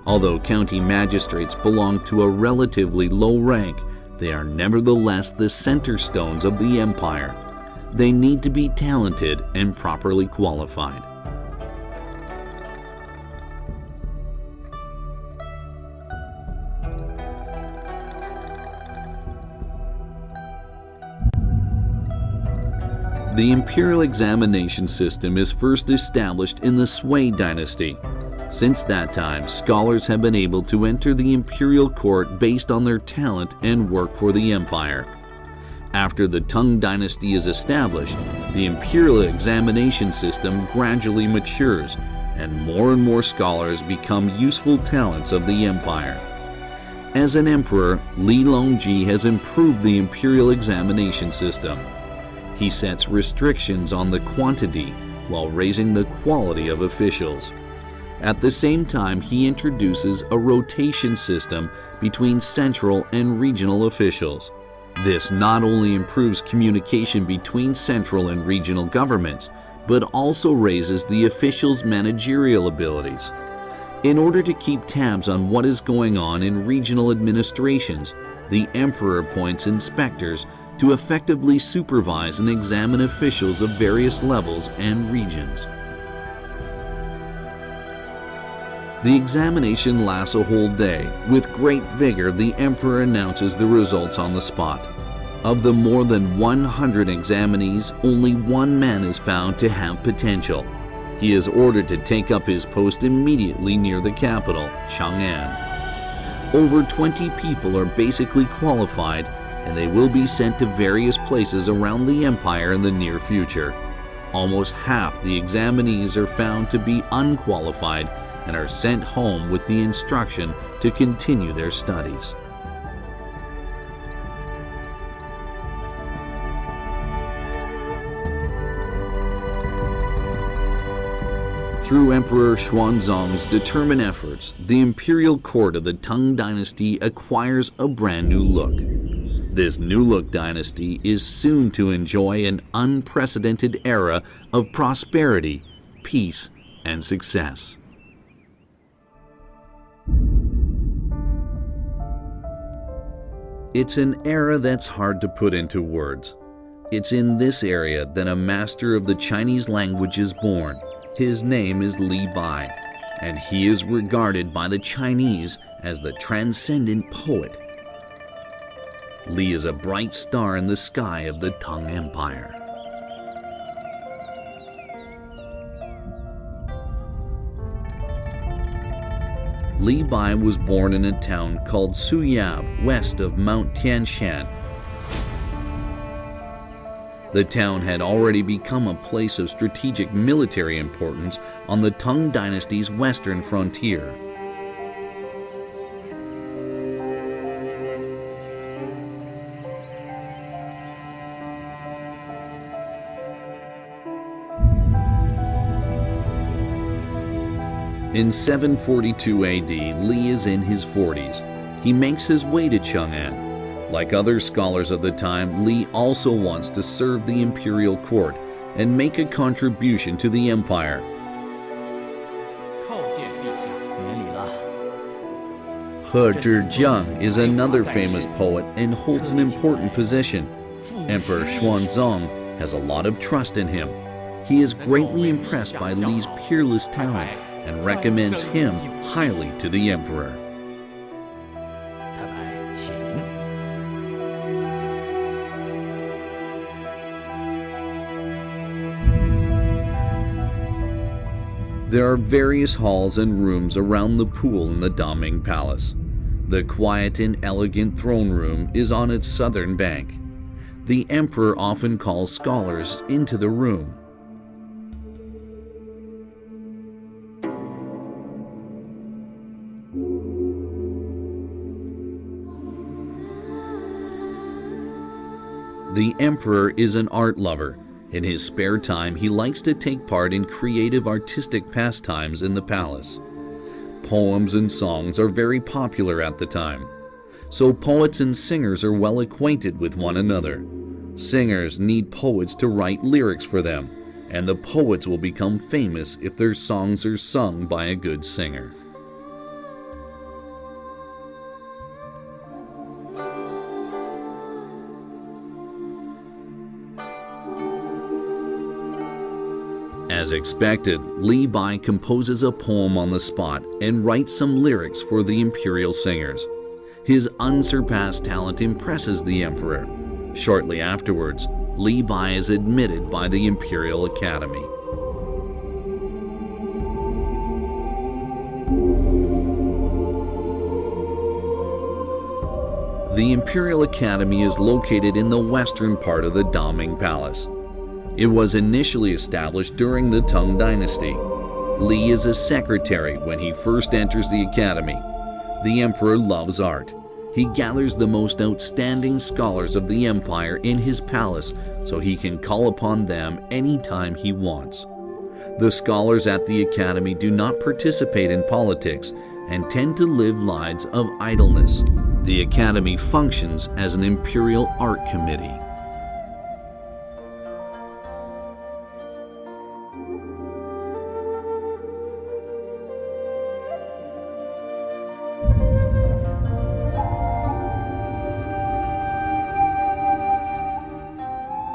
Although county magistrates belong to a relatively low rank, they are nevertheless the center stones of the empire. They need to be talented and properly qualified. The imperial examination system is first established in the Sui dynasty. Since that time, scholars have been able to enter the imperial court based on their talent and work for the empire. After the Tang dynasty is established, the imperial examination system gradually matures, and more scholars become useful talents of the empire. As an emperor, Li Longji has improved the imperial examination system. He sets restrictions on the quantity while raising the quality of officials. At the same time, he introduces a rotation system between central and regional officials. This not only improves communication between central and regional governments, but also raises the officials' managerial abilities. In order to keep tabs on what is going on in regional administrations, the emperor appoints inspectors to effectively supervise and examine officials of various levels and regions. The examination lasts a whole day. With great vigor, the emperor announces the results on the spot. Of the more than 100 examinees, only one man is found to have potential. He is ordered to take up his post immediately near the capital, Chang'an. Over 20 people are basically qualified, and they will be sent to various places around the empire in the near future. almost half the examinees are found to be unqualified and are sent home with the instruction to continue their studies. Through Emperor Xuanzang's determined efforts, the imperial court of the Tang Dynasty acquires a brand new look. This new look dynasty is soon to enjoy an unprecedented era of prosperity, peace, and success. It's an era that's hard to put into words. It's in this area that a master of the Chinese language is born. His name is Li Bai, and he is regarded by the Chinese as the transcendent poet. Li is a bright star in the sky of the Tang Empire. Li Bai was born in a town called Suyab, west of Mount Tianshan. The town had already become a place of strategic military importance on the Tang Dynasty's western frontier. In 742 AD, Li is in his 40s. He makes his way to Chang'an. Like other scholars of the time, Li also wants to serve the imperial court and make a contribution to the empire. He Zhijiang is another famous poet and holds an important position. Emperor Xuanzang has a lot of trust in him. He is greatly impressed by Li's peerless talent and recommends him highly to the emperor. There are various halls and rooms around the pool in the Daming Palace. The quiet and elegant throne room is on its southern bank. The emperor often calls scholars into the room. The emperor is an art lover. In his spare time, he likes to take part in creative artistic pastimes in the palace. Poems and songs are very popular at the time, so poets and singers are well acquainted with one another. Singers need poets to write lyrics for them, and the poets will become famous if their songs are sung by a good singer. As expected, Li Bai composes a poem on the spot and writes some lyrics for the imperial singers. His unsurpassed talent impresses the emperor. Shortly afterwards, Li Bai is admitted by the Imperial Academy. The Imperial Academy is located in the western part of the Daming Palace. It was initially established during the Tang Dynasty. Li is a secretary when he first enters the academy. The emperor loves art. He gathers the most outstanding scholars of the empire in his palace so he can call upon them anytime he wants. The scholars at the academy do not participate in politics and tend to live lives of idleness. The academy functions as an imperial art committee.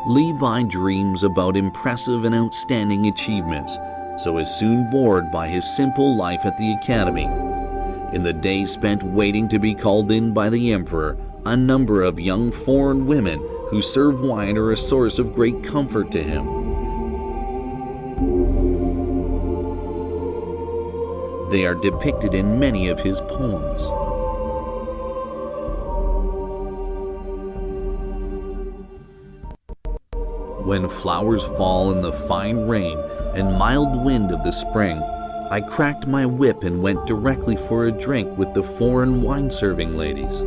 Li Bai dreams about impressive and outstanding achievements, so is soon bored by his simple life at the academy. In the days spent waiting to be called in by the emperor, a number of young foreign women who serve wine are a source of great comfort to him. They are depicted in many of his poems. When flowers fall in the fine rain and mild wind of the spring, I cracked my whip and went directly for a drink with the foreign wine-serving ladies.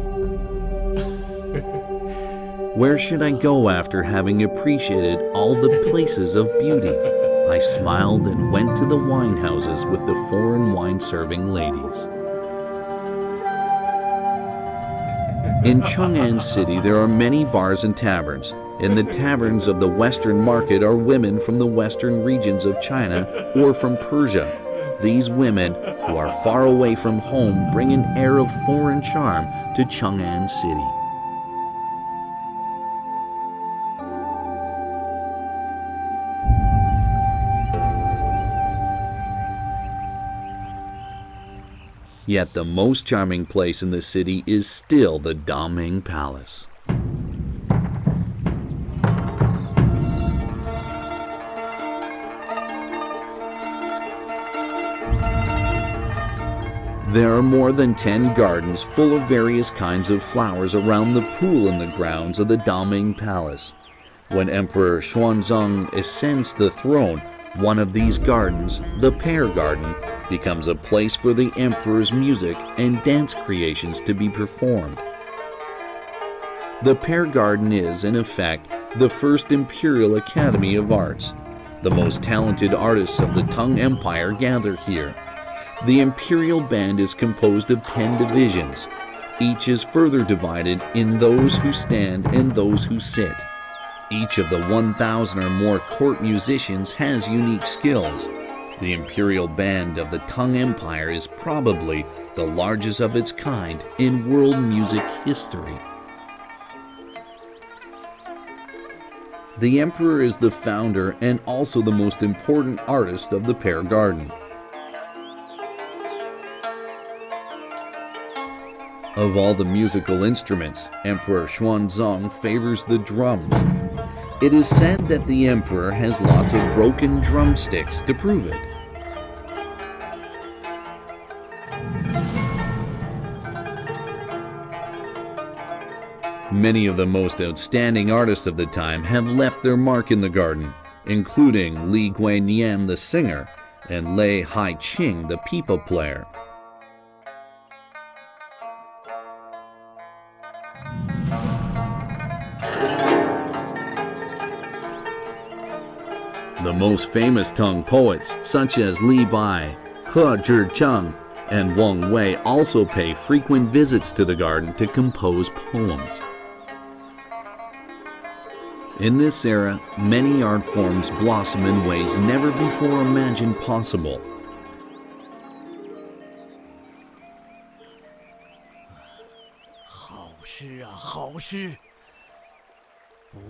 Where should I go after having appreciated all the places of beauty? I smiled and went to the wine houses with the foreign wine-serving ladies. In Chang'an City, there are many bars and taverns. In the taverns of the Western market are women from the western regions of China or from Persia. These women, who are far away from home, bring an air of foreign charm to Chang'an City. Yet the most charming place in the city is still the Daming Palace. There are more than 10 gardens full of various kinds of flowers around the pool in the grounds of the Daming Palace. When Emperor Xuanzang ascends the throne, one of these gardens, the Pear Garden, becomes a place for the emperor's music and dance creations to be performed. The Pear Garden is, in effect, the first imperial academy of arts. The most talented artists of the Tang Empire gather here. The imperial band is composed of 10 divisions. Each is further divided in those who stand and those who sit. Each of the 1,000 or more court musicians has unique skills. The imperial band of the Tang Empire is probably the largest of its kind in world music history. The emperor is the founder and also the most important artist of the Pear Garden. Of all the musical instruments, Emperor Xuanzang favors the drums. It is said that the emperor has lots of broken drumsticks to prove it. Many of the most outstanding artists of the time have left their mark in the garden, including Li Guinian, the singer, and Lei Haiqing, the pipa player. The most famous Tang poets, such as Li Bai, He Zhicheng, and Wang Wei, also pay frequent visits to the garden to compose poems. In this era, many art forms blossom in ways never before imagined possible.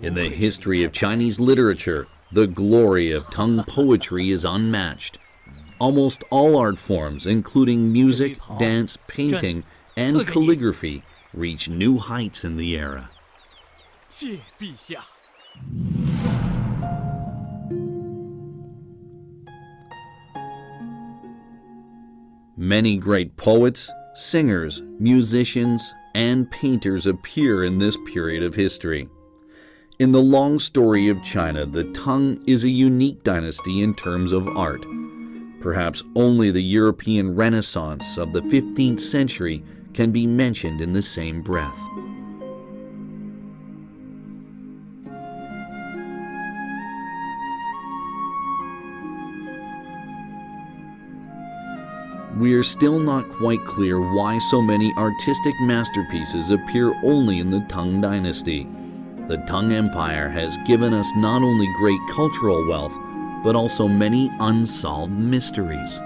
In the history of Chinese literature, the glory of Tang poetry is unmatched. Almost all art forms, including music, dance, painting, and calligraphy, reach new heights in the era. Many great poets, singers, musicians, and painters appear in this period of history. In the long story of China, the Tang is a unique dynasty in terms of art. Perhaps only the European Renaissance of the 15th century can be mentioned in the same breath. We are still not quite clear why so many artistic masterpieces appear only in the Tang Dynasty. The Tang Empire has given us not only great cultural wealth, but also many unsolved mysteries.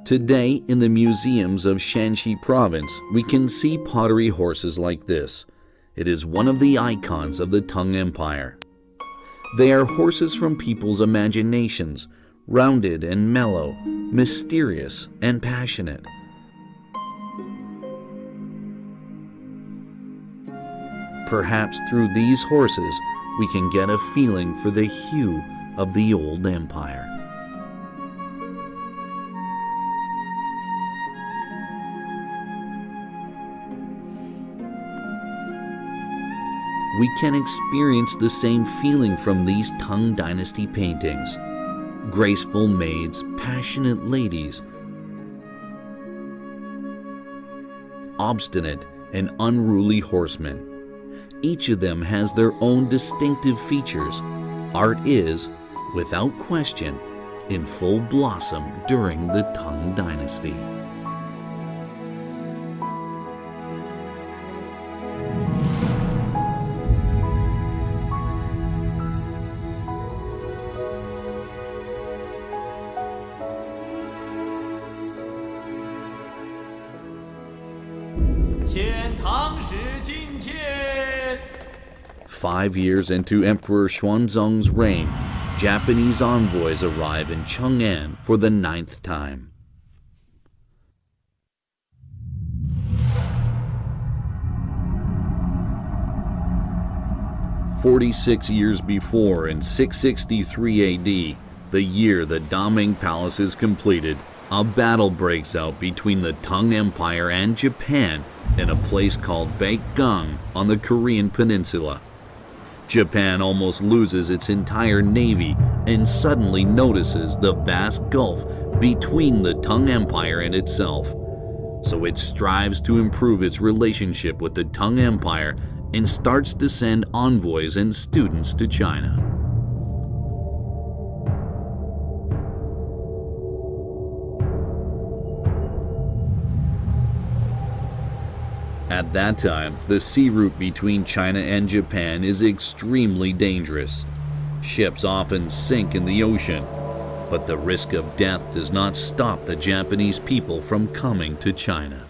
Today, in the museums of Shanxi province, we can see pottery horses like this. It is one of the icons of the Tang Empire. They are horses from people's imaginations, rounded and mellow, mysterious and passionate. perhaps through these horses we can get a feeling for the hue of the old empire. We can experience the same feeling from these Tang Dynasty paintings. Graceful maids, passionate ladies, obstinate and unruly horsemen. Each of them has their own distinctive features. Art is, without question, in full blossom during the Tang Dynasty.
Tang
5 years into Emperor Xuanzong's reign, Japanese envoys arrive in Chang'an for the 9th time. "46 years before, in 663 AD, the year the Daming Palace is completed, a battle breaks out between the Tang Empire and Japan in a place called Beigang on the Korean peninsula. Japan almost loses its entire navy and suddenly notices the vast gulf between the Tang Empire and itself. So it strives to improve its relationship with the Tang Empire and starts to send envoys and students to China. At that time, the sea route between China and Japan is extremely dangerous. Ships often sink in the ocean, but the risk of death does not stop the Japanese people from coming to China.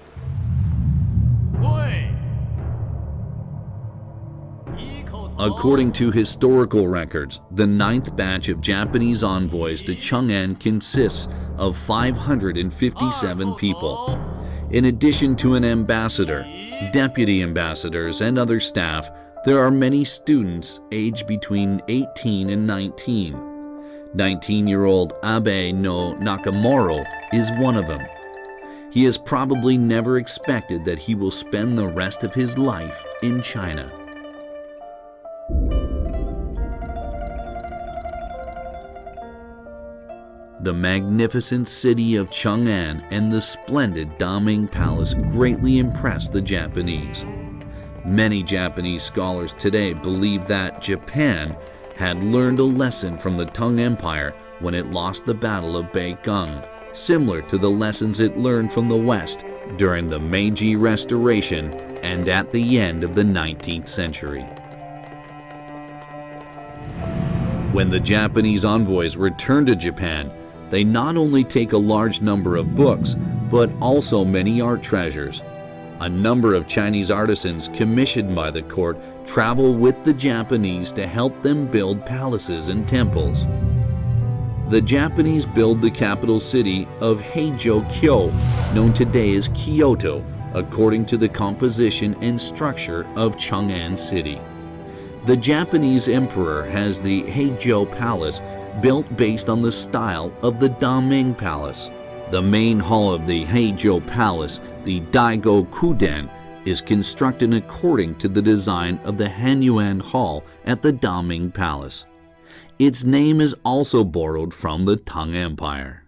According to historical records, the 9th batch of Japanese envoys to Chang'an consists of 557 people. In addition to an ambassador, deputy ambassadors, and other staff, there are many students aged between 18 and 19. 19-year-old Abe no Nakamura is one of them. He has probably never expected that he will spend the rest of his life in China. The magnificent city of Chang'an and the splendid Daming Palace greatly impressed the Japanese. Many Japanese scholars today believe that Japan had learned a lesson from the Tang Empire when it lost the Battle of Beigang, similar to the lessons it learned from the West during the Meiji Restoration and at the end of the 19th century. When the Japanese envoys return to Japan, they not only take a large number of books, but also many art treasures. A number of Chinese artisans commissioned by the court travel with the Japanese to help them build palaces and temples. The Japanese build the capital city of Heijo-kyo, known today as Kyoto, according to the composition and structure of Chang'an City. The Japanese emperor has the Heijo Palace, built based on the style of the Daming Palace. The main hall of the Heijo Palace, the Daigo Kuden, is constructed according to the design of the Hanyuan Hall at the Daming Palace. Its name is also borrowed from the Tang Empire.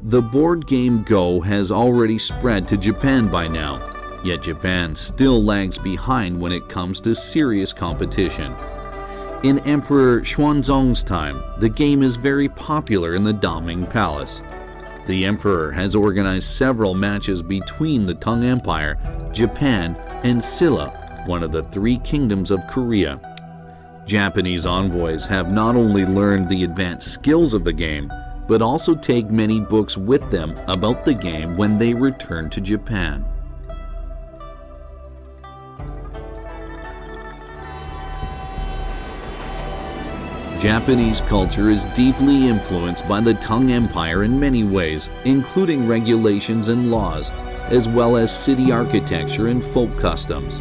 The board game Go has already spread to Japan by now, yet Japan still lags behind when it comes to serious competition. In Emperor Xuanzong's time, the game is very popular in the Daming Palace. The emperor has organized several matches between the Tang Empire, Japan, and Silla, one of the 3 kingdoms of Korea. Japanese envoys have not only learned the advanced skills of the game, but also take many books with them about the game when they return to Japan. Japanese culture is deeply influenced by the Tang Empire in many ways, including regulations and laws, as well as city architecture and folk customs.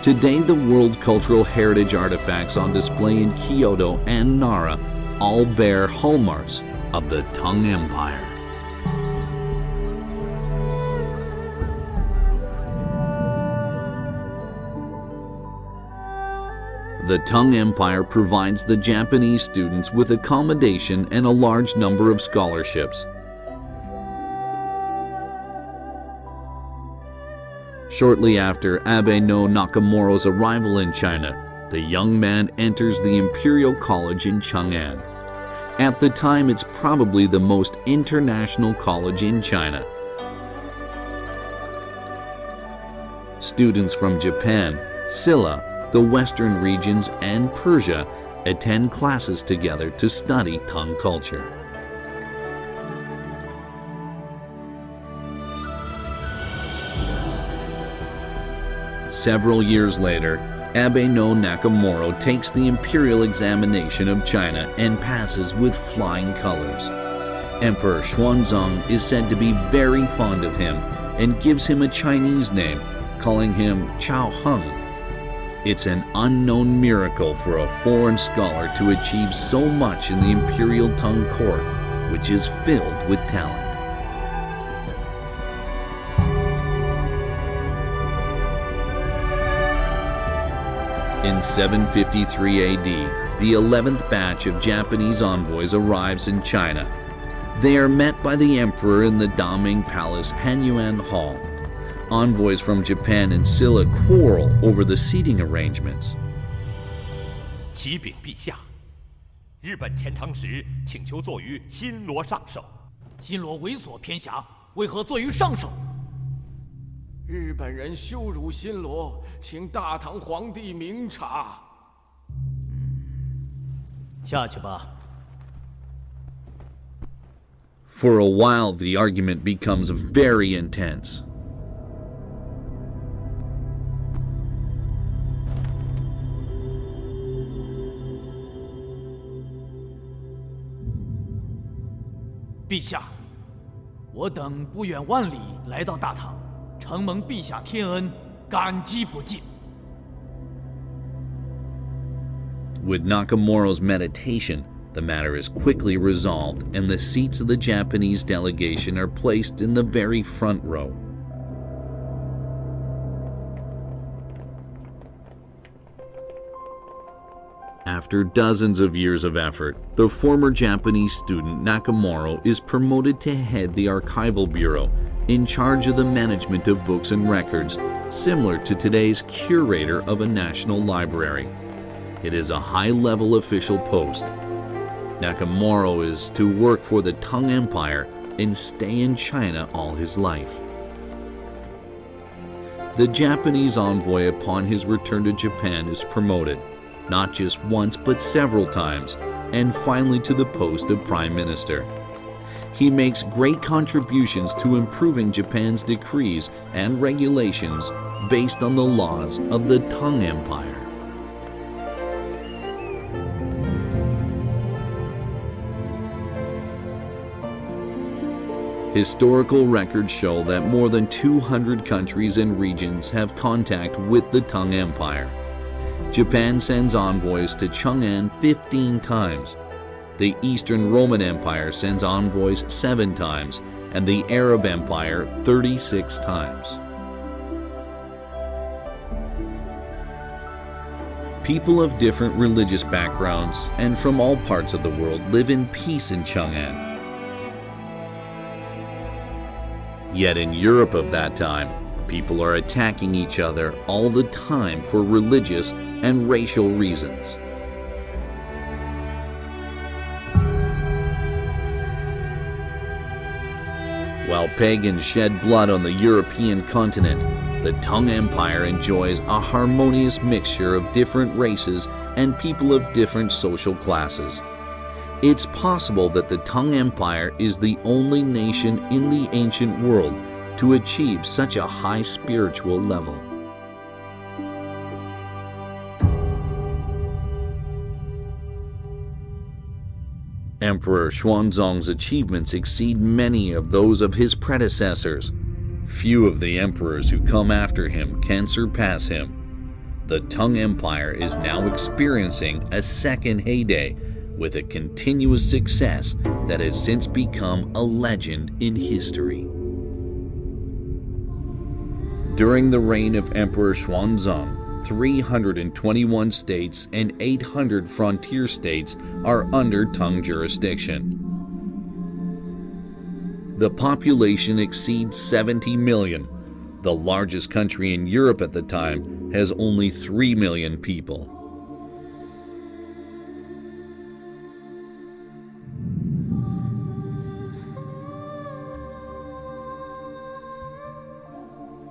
Today, the World Cultural Heritage artifacts on display in Kyoto and Nara all bear hallmarks of the Tang Empire. The Tang Empire provides the Japanese students with accommodation and a large number of scholarships. Shortly after Abe no Nakamura's arrival in China, the young man enters the Imperial College in Chang'an. At the time, it's probably the most international college in China. Students from Japan, Silla, the Western regions, and Persia attend classes together to study Tang culture. Several years later, Abe no Nakamura takes the imperial examination of China and passes with flying colors. Emperor Xuanzang is said to be very fond of him and gives him a Chinese name, calling him Chao Heng. It's an unknown miracle for a foreign scholar to achieve so much in the imperial Tang court, which is filled with talent. In 753 AD, the 11th batch of Japanese envoys arrives in China. They are met by the emperor in the Daming Palace Hanyuan Hall. Envoys from Japan and Silla quarrel over the seating arrangements.
启禀陛下，日本遣唐使请求坐于新罗上首。
新罗猥琐偏狭，为何坐于上首？
日本人羞辱新罗，请大唐皇帝明察。
下去吧。
For a while, the argument becomes very intense.
"陛下，我等不远万里来到大唐，承蒙陛下天恩，感激不尽。"
With Nakamura's meditation, the matter is quickly resolved and the seats of the Japanese delegation are placed in the very front row. After dozens of years of effort, the former Japanese student Nakamura is promoted to head the archival bureau, in charge of the management of books and records, similar to today's curator of a national library. It is a high-level official post. Nakamura is to work for the Tang Empire and stay in China all his life. The Japanese envoy upon his return to Japan is promoted, not just once but several times, and finally to the post of Prime Minister. He makes great contributions to improving Japan's decrees and regulations based on the laws of the Tang Empire. Historical records show that more than 200 countries and regions have contact with the Tang Empire. Japan sends envoys to Chang'an 15 times. The Eastern Roman Empire sends envoys 7 times, and the Arab Empire 36 times. People of different religious backgrounds and from all parts of the world live in peace in Chang'an. Yet in Europe of that time, people are attacking each other all the time for religious and racial reasons. While pagans shed blood on the European continent, the Tang Empire enjoys a harmonious mixture of different races and people of different social classes. It's possible that the Tang Empire is the only nation in the ancient world to achieve such a high spiritual level. Emperor Xuanzong's achievements exceed many of those of his predecessors. Few of the emperors who come after him can surpass him. The Tang Empire is now experiencing a second heyday with a continuous success that has since become a legend in history. During the reign of Emperor Xuanzong, 321 states and 800 frontier states are under Tang jurisdiction. The population exceeds 70 million. The largest country in Europe at the time has only 3 million people.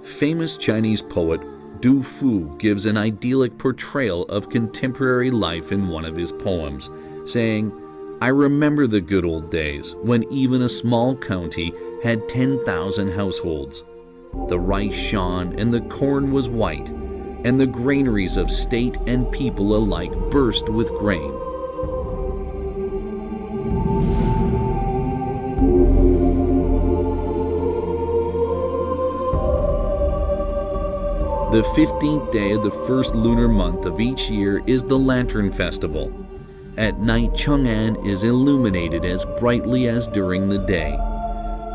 Famous Chinese poet Du Fu gives an idyllic portrayal of contemporary life in one of his poems, saying, "I remember the good old days when even a small county had 10,000 households. The rice shone and the corn was white, and the granaries of state and people alike burst with grain." The 15th day of the first lunar month of each year is the Lantern Festival. At night, Chang'an is illuminated as brightly as during the day.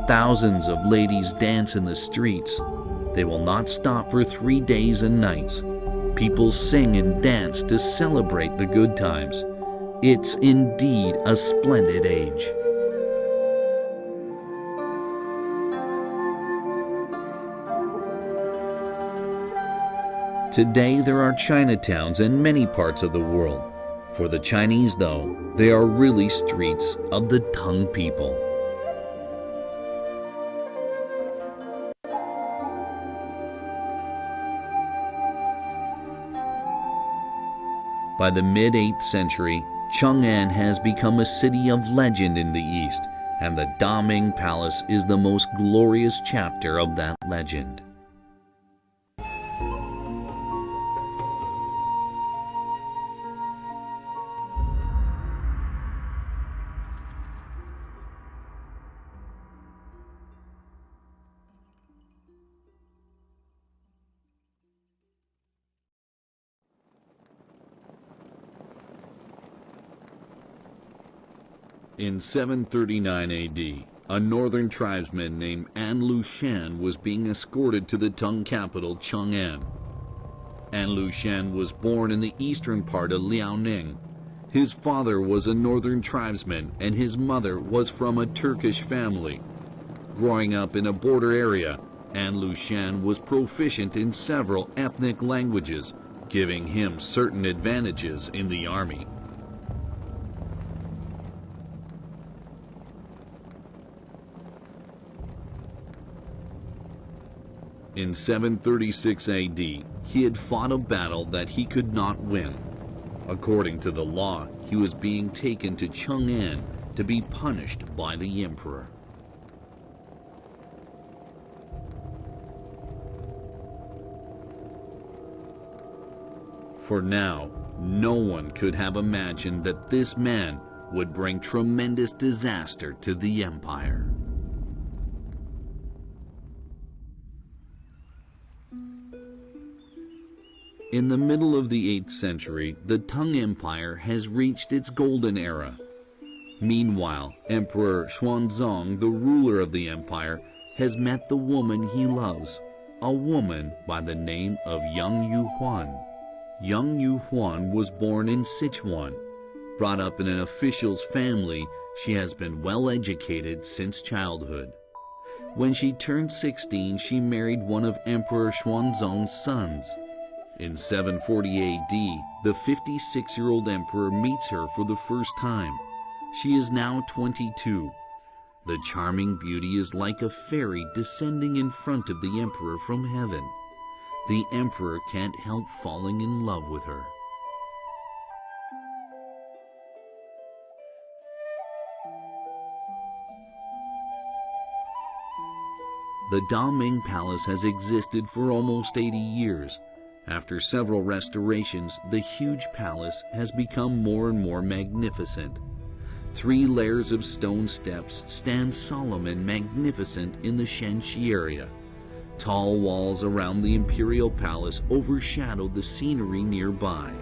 Thousands of ladies dance in the streets. They will not stop for 3 days and nights. People sing and dance to celebrate the good times. It's indeed a splendid age. Today there are Chinatowns in many parts of the world. For the Chinese, though, they are really streets of the Tang people. By the mid-8th century, Chang'an has become a city of legend in the east, and the Daming Palace is the most glorious chapter of that legend. In 739 AD, a northern tribesman named An Lushan was being escorted to the Tang capital, Chang'an. An Lushan was born in the eastern part of Liaoning. His father was a northern tribesman and his mother was from a Turkish family. Growing up in a border area, An Lushan was proficient in several ethnic languages, giving him certain advantages in the army. In 736 AD, he had fought a battle that he could not win. According to the law, he was being taken to Chang'an to be punished by the emperor. For now, no one could have imagined that this man would bring tremendous disaster to the empire. In the middle of the 8th century, the Tang Empire has reached its golden era. Meanwhile, Emperor Xuanzong, the ruler of the empire, has met the woman he loves, a woman by the name of Yang Yuhuan. Yang Yuhuan was born in Sichuan. Brought up in an official's family, she has been well educated since childhood. When she turned 16, she married one of Emperor Xuanzong's sons. In 740 AD, the 56-year-old emperor meets her for the first time. She is now 22. The charming beauty is like a fairy descending in front of the emperor from heaven. The emperor can't help falling in love with her. The Daming Palace has existed for almost 80 years. After several restorations, the huge palace has become more and more magnificent. 3 layers of stone steps stand solemn and magnificent in the Shanxi area. Tall walls around the imperial palace overshadow the scenery nearby.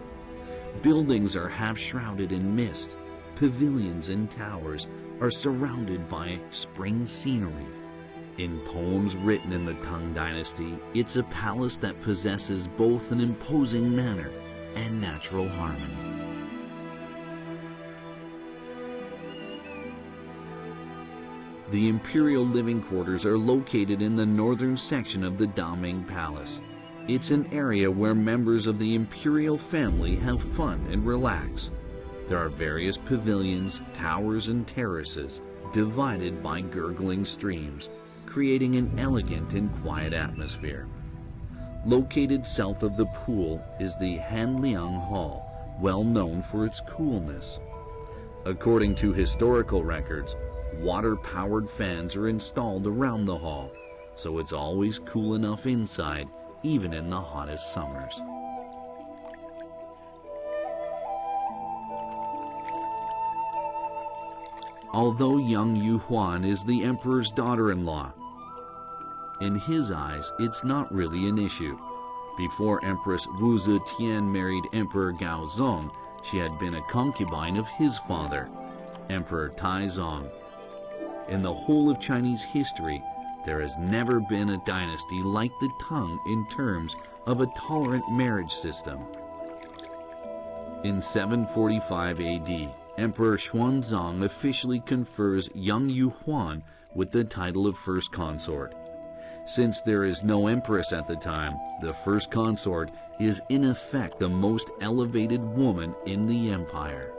Buildings are half shrouded in mist. Pavilions and towers are surrounded by spring scenery. In poems written in the Tang Dynasty, it's a palace that possesses both an imposing manner and natural harmony. The imperial living quarters are located in the northern section of the Daming Palace. It's an area where members of the imperial family have fun and relax. There are various pavilions, towers, and terraces divided by gurgling streams, creating an elegant and quiet atmosphere. Located south of the pool is the Hanliang Hall, well known for its coolness. According to historical records, water-powered fans are installed around the hall, so it's always cool enough inside, even in the hottest summers. Although young Yu Huan is the emperor's daughter-in-law, in his eyes, it's not really an issue. Before Empress Wu Zetian married Emperor Gaozong, she had been a concubine of his father, Emperor Taizong. In the whole of Chinese history, there has never been a dynasty like the Tang in terms of a tolerant marriage system. In 745 AD, Emperor Xuanzang officially confers young Yu Huan with the title of first consort. Since there is no empress at the time, the first consort is in effect the most elevated woman in the empire.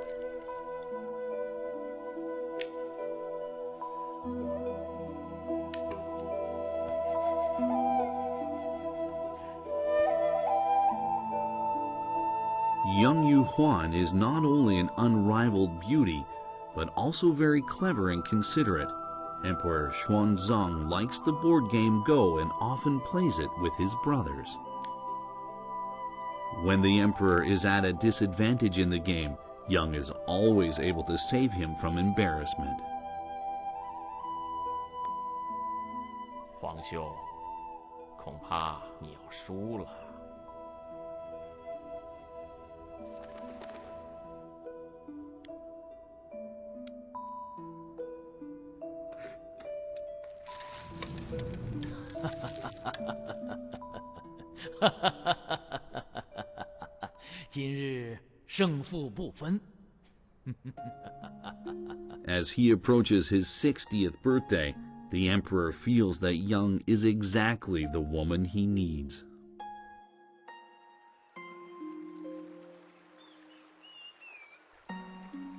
Young Yu Huan is not only an unrivaled beauty, but also very clever and considerate. Emperor Xuanzang likes the board game Go and often plays it with his brothers. When the emperor is at a disadvantage in the game, Young is always able to save him from embarrassment.
皇兄，恐怕你要输了。
今日胜负不分。
As he approaches his 60th birthday, the emperor feels that Young is exactly the woman he needs.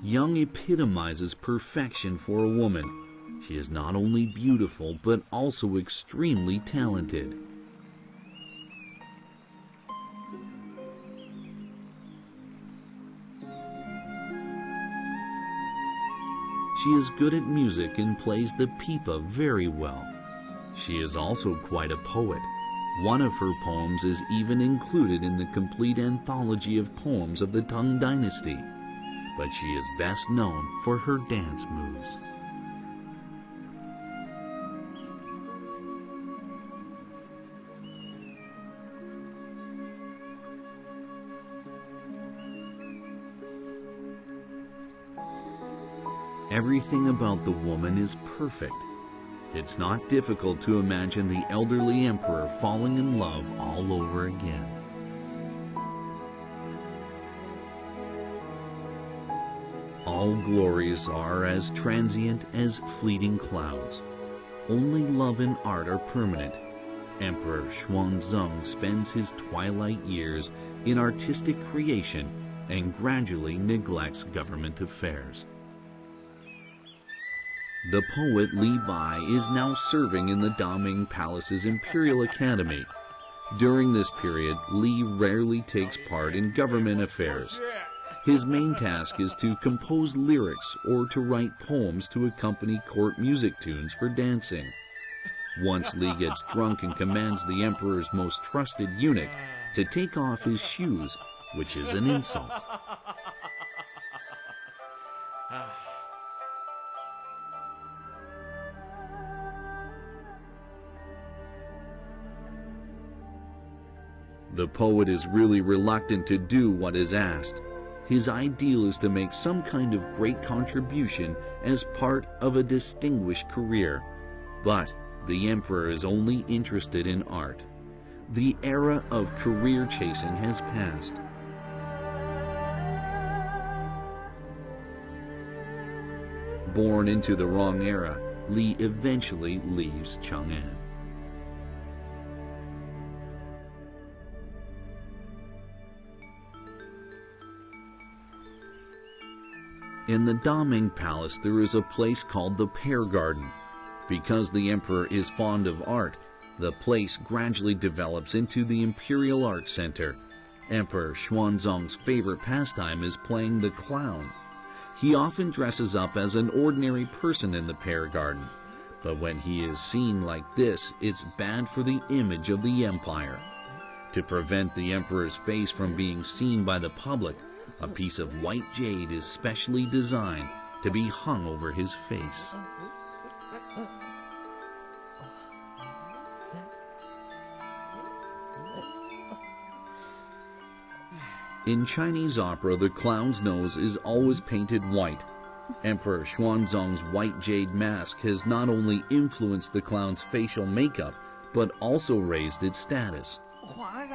Young epitomizes perfection for a woman. She is not only beautiful, but also extremely talented. She is good at music and plays the pipa very well. She is also quite a poet. One of her poems is even included in the complete anthology of poems of the Tang Dynasty, but she is best known for her dance moves. Everything about the woman is perfect. It's not difficult to imagine the elderly emperor falling in love all over again. All glories are as transient as fleeting clouds. Only love and art are permanent. Emperor Xuanzang spends his twilight years in artistic creation and gradually neglects government affairs. The poet Li Bai is now serving in the Daming Palace's Imperial Academy. During this period, Li rarely takes part in government affairs. His main task is to compose lyrics or to write poems to accompany court music tunes for dancing. Once Li gets drunk and commands the emperor's most trusted eunuch to take off his shoes, which is an insult. The poet is really reluctant to do what is asked. His ideal is to make some kind of great contribution as part of a distinguished career. But the emperor is only interested in art. The era of career chasing has passed. Born into the wrong era, Li eventually leaves Chang'an. In the Daming Palace there is a place called the Pear Garden. Because the emperor is fond of art, the place gradually develops into the Imperial Art Center. Emperor Xuanzong's favorite pastime is playing the clown. He often dresses up as an ordinary person in the Pear Garden, but when he is seen like this, it's bad for the image of the empire. To prevent the emperor's face from being seen by the public, a piece of white jade is specially designed to be hung over his face. In Chinese opera, the clown's nose is always painted white. Emperor Xuanzong's white jade mask has not only influenced the clown's facial makeup, but also raised its status.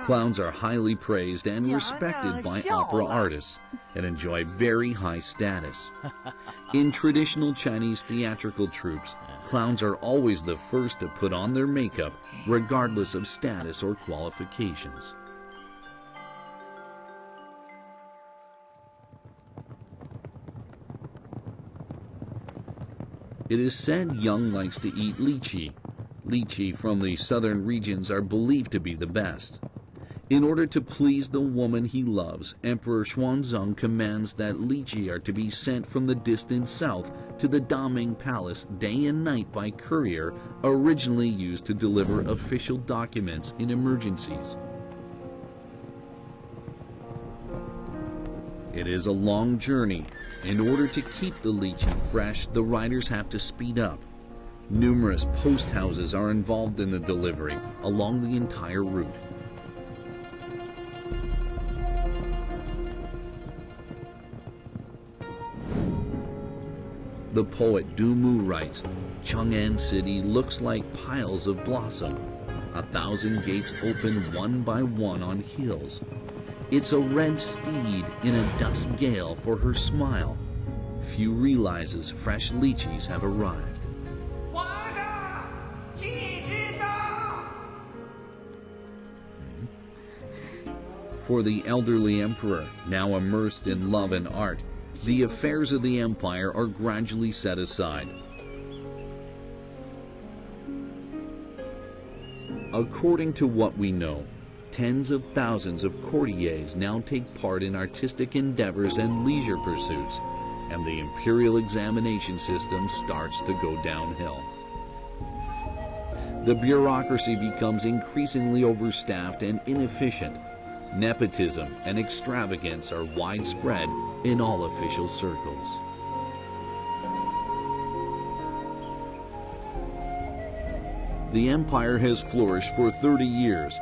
Clowns are highly praised and respected by opera artists and enjoy very high status. In traditional Chinese theatrical troupes, clowns are always the first to put on their makeup, regardless of status or qualifications. It is said Yang likes to eat lychee. Lychee from the southern regions are believed to be the best. In order to please the woman he loves, Emperor Xuanzong commands that lychee are to be sent from the distant south to the Daming Palace day and night by courier, originally used to deliver official documents in emergencies. It is a long journey. In order to keep the lychee fresh, the riders have to speed up. Numerous post houses are involved in the delivery along the entire route. The poet Du Mu writes, Chang'an City looks like piles of blossom. 1,000 gates open one by one on hills. It's a red steed in a dust gale for her smile. Few realizes fresh lychees have arrived. For the elderly emperor, now immersed in love and art, the affairs of the empire are gradually set aside. According to what we know, tens of thousands of courtiers now take part in artistic endeavors and leisure pursuits, and the imperial examination system starts to go downhill. The bureaucracy becomes increasingly overstaffed and inefficient. Nepotism and extravagance are widespread in all official circles. The empire has flourished for 30 years.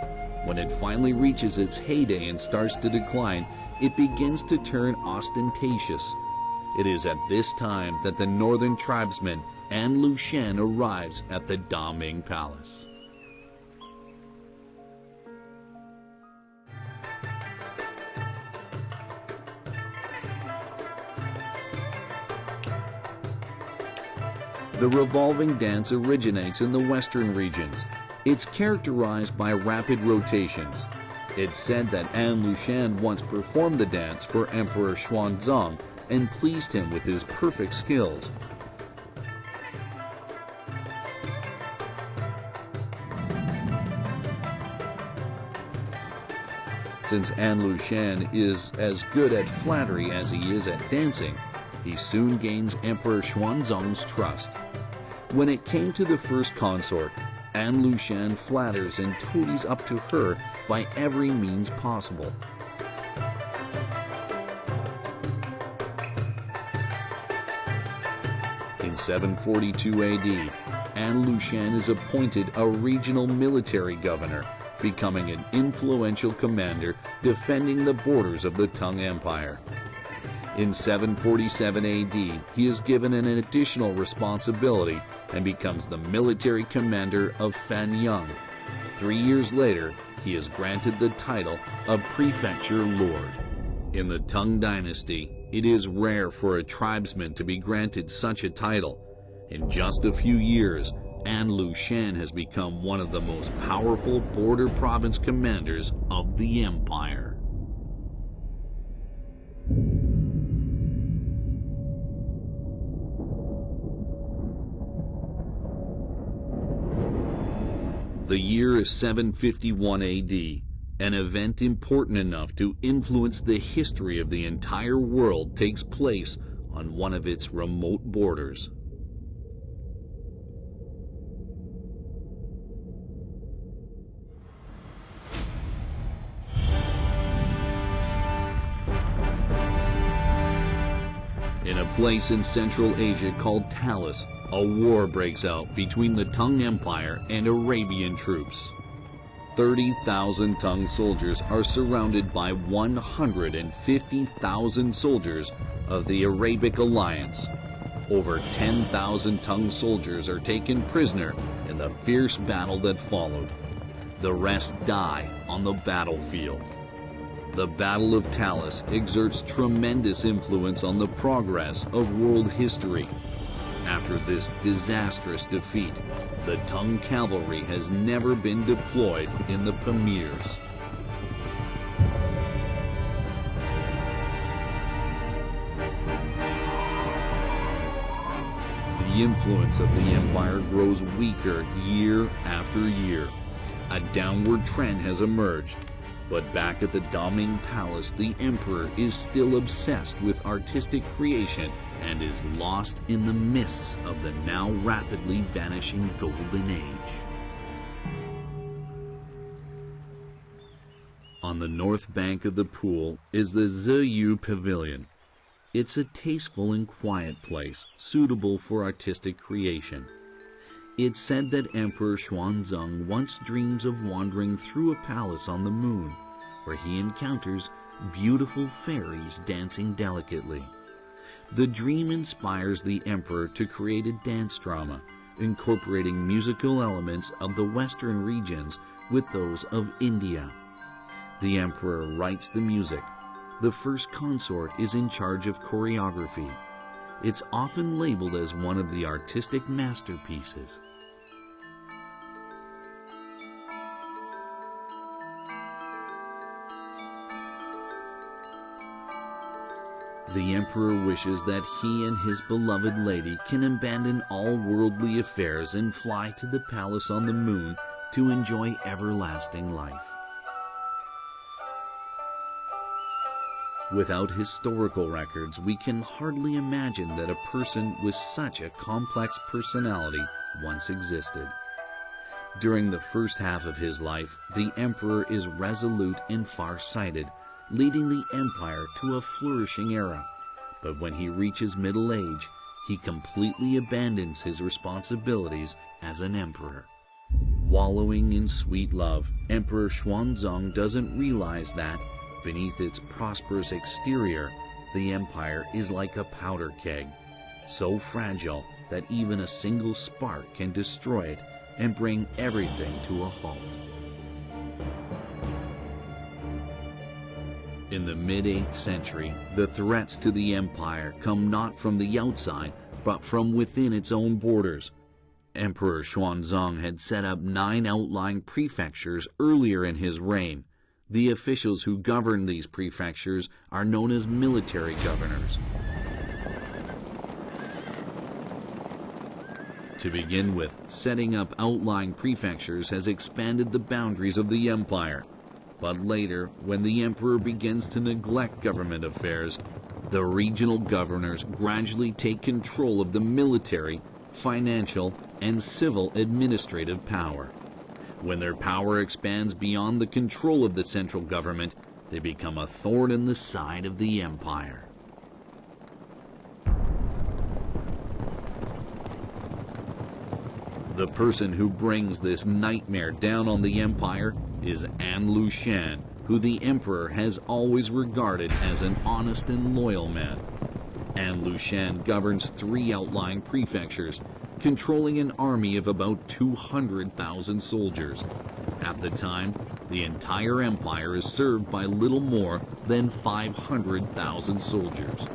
When it finally reaches its heyday and starts to decline, it begins to turn ostentatious. It is at this time that the northern tribesman An Lushan arrives at the Daming Palace. The revolving dance originates in the western regions. It's characterized by rapid rotations. It's said that An Lushan once performed the dance for Emperor Xuanzong and pleased him with his perfect skills. Since An Lushan is as good at flattery as he is at dancing, he soon gains Emperor Xuanzong's trust. When it came to the first consort, An Lushan flatters and toadies up to her by every means possible. In 742 AD, An Lushan is appointed a regional military governor, becoming an influential commander defending the borders of the Tang Empire. In 747 AD, he is given an additional responsibility and becomes the military commander of Fanyang. 3 years later, he is granted the title of Prefecture Lord. In the Tang Dynasty, it is rare for a tribesman to be granted such a title. In just a few years, An Lushan has become one of the most powerful border province commanders of the empire. The year is 751 AD. An event important enough to influence the history of the entire world takes place on one of its remote borders. In a place in Central Asia called Talis, a war breaks out between the Tang Empire and Arabian troops. 30,000 Tang soldiers are surrounded by 150,000 soldiers of the Arabic alliance. Over 10,000 Tang soldiers are taken prisoner in the fierce battle that followed. The rest die on the battlefield. The Battle of Talis exerts tremendous influence on the progress of world history. After this disastrous defeat, the Tang cavalry has never been deployed in the Pamirs. The influence of the empire grows weaker year after year. A downward trend has emerged. But back at the Daming Palace, the emperor is still obsessed with artistic creation and is lost in the mists of the now rapidly vanishing Golden Age. On the north bank of the pool is the Ziyu Pavilion. It's a tasteful and quiet place, suitable for artistic creation. It's said that Emperor Xuanzang once dreams of wandering through a palace on the moon, where he encounters beautiful fairies dancing delicately. The dream inspires the emperor to create a dance drama, incorporating musical elements of the western regions with those of India. The emperor writes the music. The first consort is in charge of choreography. It's often labeled as one of the artistic masterpieces. The emperor wishes that he and his beloved lady can abandon all worldly affairs and fly to the palace on the moon to enjoy everlasting life. Without historical records, we can hardly imagine that a person with such a complex personality once existed. During the first half of his life, the emperor is resolute and far-sighted, leading the empire to a flourishing era. But when he reaches middle age, he completely abandons his responsibilities as an emperor. Wallowing in sweet love, Emperor Xuanzang doesn't realize that, beneath its prosperous exterior, the empire is like a powder keg, so fragile that even a single spark can destroy it and bring everything to a halt. In the mid-8th century, the threats to the empire come not from the outside, but from within its own borders. Emperor Xuanzang had set up 9 outlying prefectures earlier in his reign. The officials who govern these prefectures are known as military governors. To begin with, setting up outlying prefectures has expanded the boundaries of the empire. But later, when the emperor begins to neglect government affairs, the regional governors gradually take control of the military, financial, and civil administrative power. When their power expands beyond the control of the central government, they become a thorn in the side of the empire. The person who brings this nightmare down on the empire is An Lushan, who the emperor has always regarded as an honest and loyal man. An Lushan governs 3 outlying prefectures, controlling an army of about 200,000 soldiers. At the time, the entire empire is served by little more than 500,000 soldiers.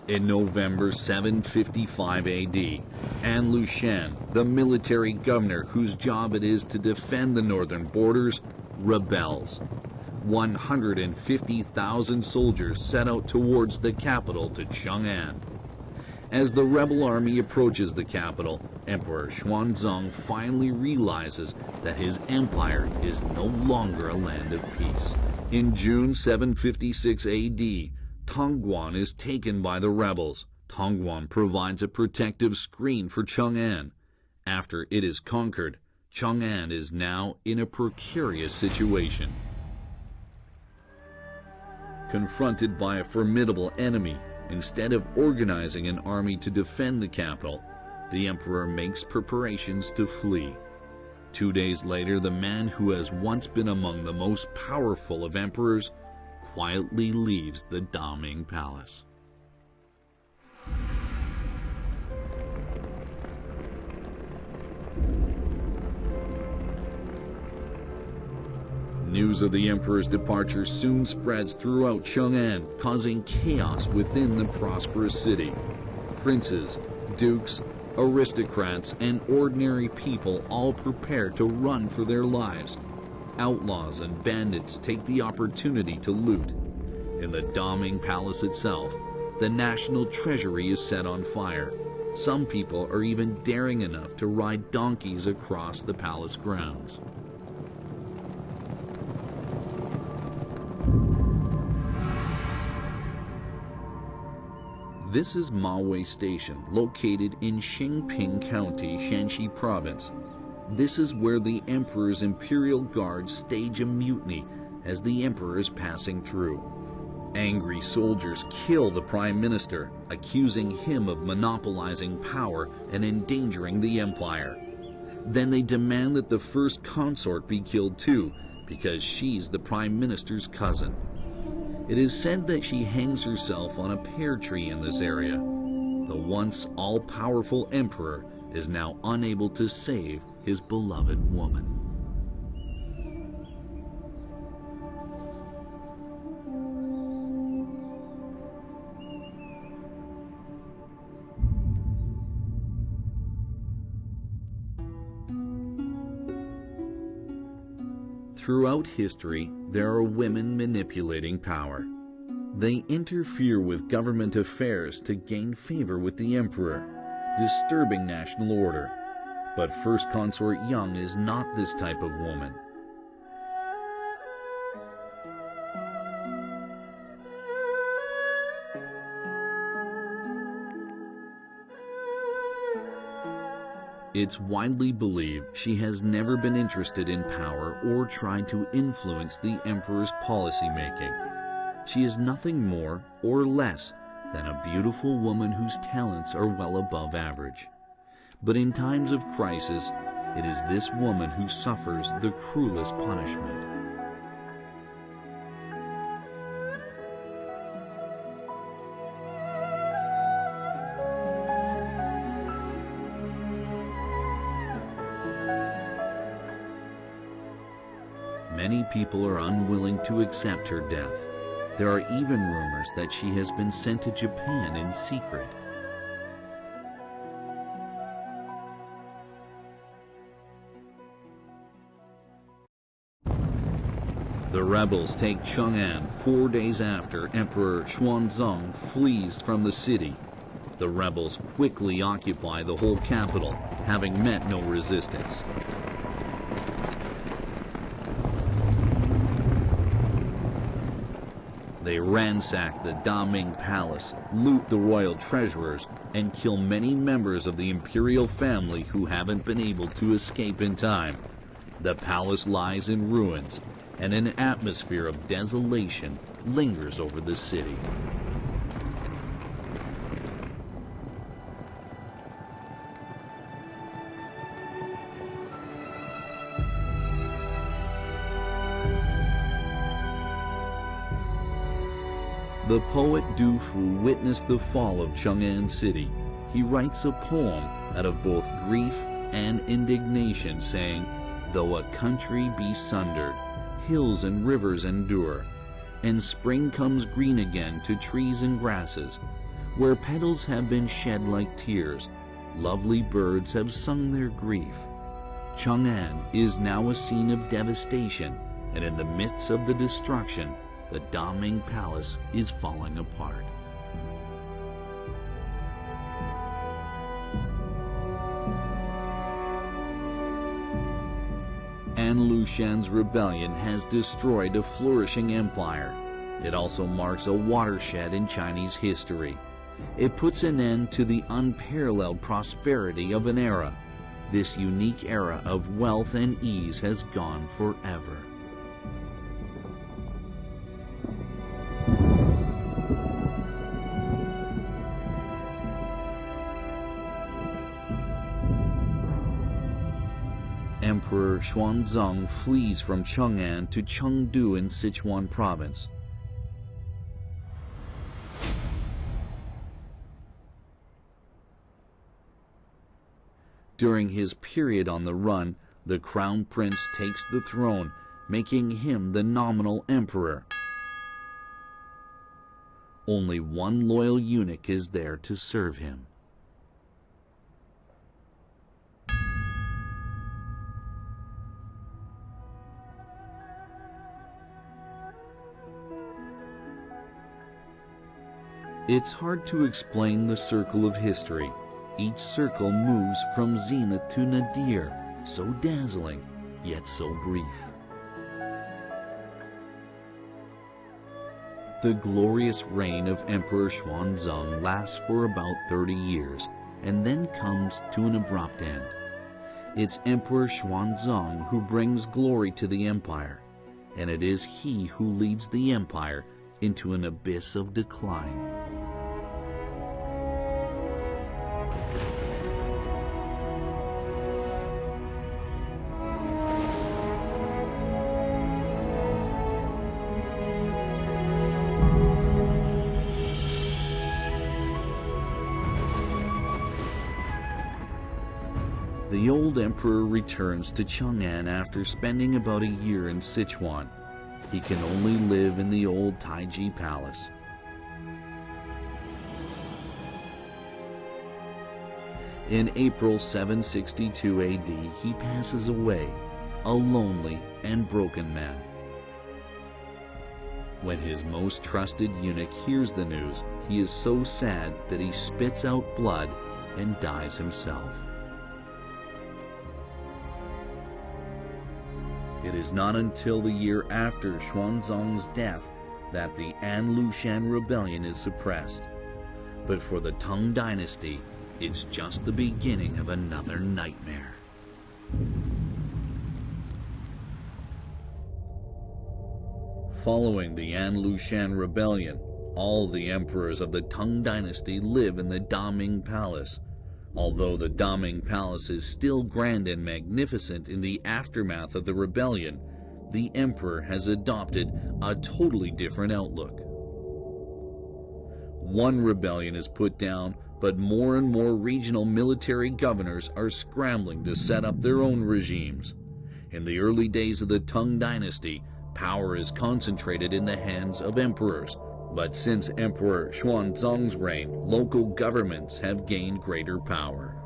In November 755 AD, An Lushan, the military governor whose job it is to defend the northern borders, rebels. 150,000 soldiers set out towards the capital to Chang'an. As the rebel army approaches the capital, Emperor Xuanzong finally realizes that his empire is no longer a land of peace. In June 756 AD, Tangguan is taken by the rebels. Tangguan provides a protective screen for Chang'an. After it is conquered, Chang'an is now in a precarious situation. Confronted by a formidable enemy, instead of organizing an army to defend the capital, the emperor makes preparations to flee. 2 days later, the man who has once been among the most powerful of emperors quietly leaves the Daming Palace. News of the emperor's departure soon spreads throughout Chang'an, causing chaos within the prosperous city. Princes, dukes, aristocrats, and ordinary people all prepare to run for their lives. Outlaws and bandits take the opportunity to loot. In the Daming Palace itself, the national treasury is set on fire. Some people are even daring enough to ride donkeys across the palace grounds. This is Mawei Station, located in Xingping County, Shanxi Province. This is where the Emperor's Imperial Guards stage a mutiny as the Emperor is passing through. Angry soldiers kill the Prime Minister, accusing him of monopolizing power and endangering the Empire. Then they demand that the first consort be killed too, because she's the Prime Minister's cousin. It is said that she hangs herself on a pear tree in this area. The once all-powerful Emperor is now unable to save his beloved woman. Throughout history, there are women manipulating power. They interfere with government affairs to gain favor with the emperor, disturbing national order. But First Consort Yang is not this type of woman. It's widely believed she has never been interested in power or tried to influence the emperor's policy-making. She is nothing more or less than a beautiful woman whose talents are well above average. But in times of crisis, it is this woman who suffers the cruelest punishment. Many people are unwilling to accept her death. There are even rumors that she has been sent to Japan in secret. The rebels take Chang'an 4 days after Emperor Xuanzong flees from the city. The rebels quickly occupy the whole capital, having met no resistance. They ransack the Daming Palace, loot the royal treasurers, and kill many members of the imperial family who haven't been able to escape in time. The palace lies in ruins, and an atmosphere of desolation lingers over the city. The poet Du Fu witnessed the fall of Chang'an City. He writes a poem out of both grief and indignation, saying, "Though a country be sundered, hills and rivers endure, and spring comes green again to trees and grasses, where petals have been shed like tears, lovely birds have sung their grief. Chang'an is now a scene of devastation, and in the midst of the destruction, the Daming Palace is falling apart." An Lushan's rebellion has destroyed a flourishing empire. It also marks a watershed in Chinese history. It puts an end to the unparalleled prosperity of an era. This unique era of wealth and ease has gone forever. Emperor Xuanzang flees from Chang'an to Chengdu in Sichuan province. During his period on the run, the crown prince takes the throne, making him the nominal emperor. Only one loyal eunuch is there to serve him. It's hard to explain the circle of history. Each circle moves from zenith to nadir, so dazzling, yet so brief. The glorious reign of Emperor Xuanzang lasts for about 30 years, and then comes to an abrupt end. It's Emperor Xuanzang who brings glory to the empire, and it is he who leads the empire into an abyss of decline. The old emperor returns to Chang'an after spending about a year in Sichuan. He can only live in the old Taiji Palace. In April 762 AD, he passes away, a lonely and broken man. When his most trusted eunuch hears the news, he is so sad that he spits out blood and dies himself. It is not until the year after Xuanzang's death that the An Lushan rebellion is suppressed. But for the Tang Dynasty, it's just the beginning of another nightmare. Following the An Lushan rebellion, all the emperors of the Tang Dynasty live in the Daming Palace. Although the Daming Palace is still grand and magnificent in the aftermath of the rebellion, the emperor has adopted a totally different outlook. One rebellion is put down, but more and more regional military governors are scrambling to set up their own regimes. In the early days of the Tang Dynasty, power is concentrated in the hands of emperors. But since Emperor Xuanzang's reign, local governments have gained greater power.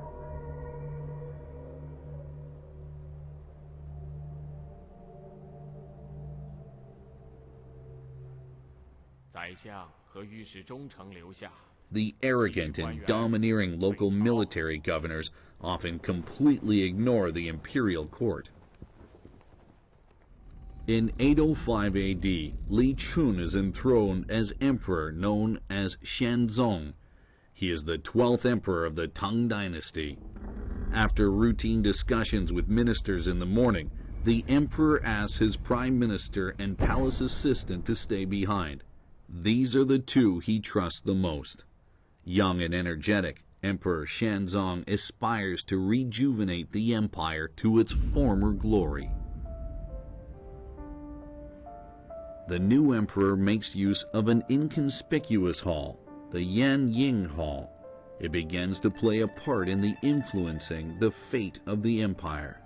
The arrogant and domineering local military governors often completely ignore the imperial court. In 805 AD, Li Chun is enthroned as emperor known as Xianzong. He is the 12th emperor of the Tang Dynasty. After routine discussions with ministers in the morning, the emperor asks his prime minister and palace assistant to stay behind. These are the two he trusts the most. Young and energetic, Emperor Xianzong aspires to rejuvenate the empire to its former glory. The new emperor makes use of an inconspicuous hall, the Yanying Hall. It begins to play a part in the influencing the fate of the empire.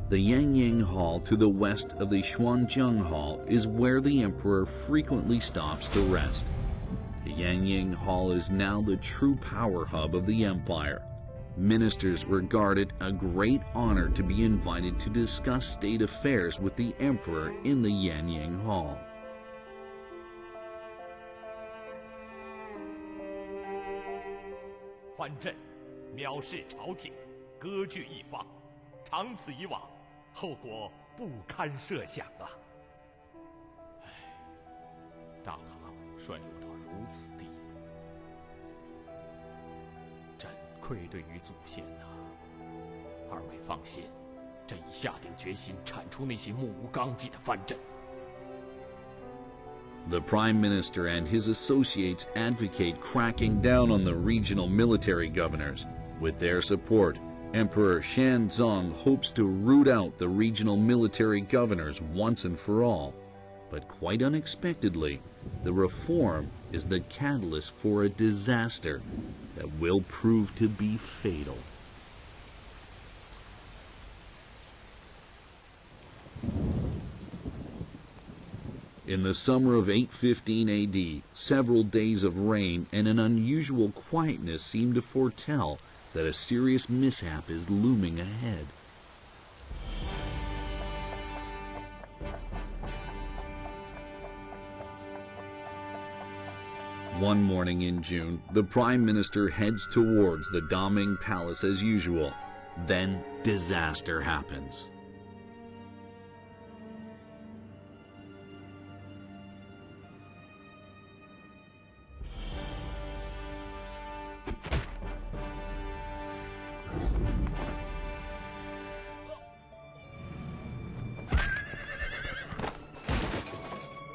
The Yanying Hall to the west of the Xuanzheng Hall is where the emperor frequently stops to rest. The Yanying Hall is now the true power hub of the empire. Ministers regard it a great honor to be invited to discuss state affairs with the emperor in the Yanying Hall.
"藩镇藐视朝廷，割据一方，长此以往，后果不堪设想啊！
大唐衰落到如此地步，朕愧对于祖先呐。二位放心，朕已下定决心铲除那些目无纲纪的藩镇。"
The Prime Minister and his associates advocate cracking down on the regional military governors. With their support, Emperor Xuanzong hopes to root out the regional military governors once and for all. But quite unexpectedly, the reform is the catalyst for a disaster that will prove to be fatal. In the summer of 815 AD, several days of rain and an unusual quietness seem to foretell that a serious mishap is looming ahead. One morning in June, the Prime Minister heads towards the Daming Palace as usual. Then disaster happens.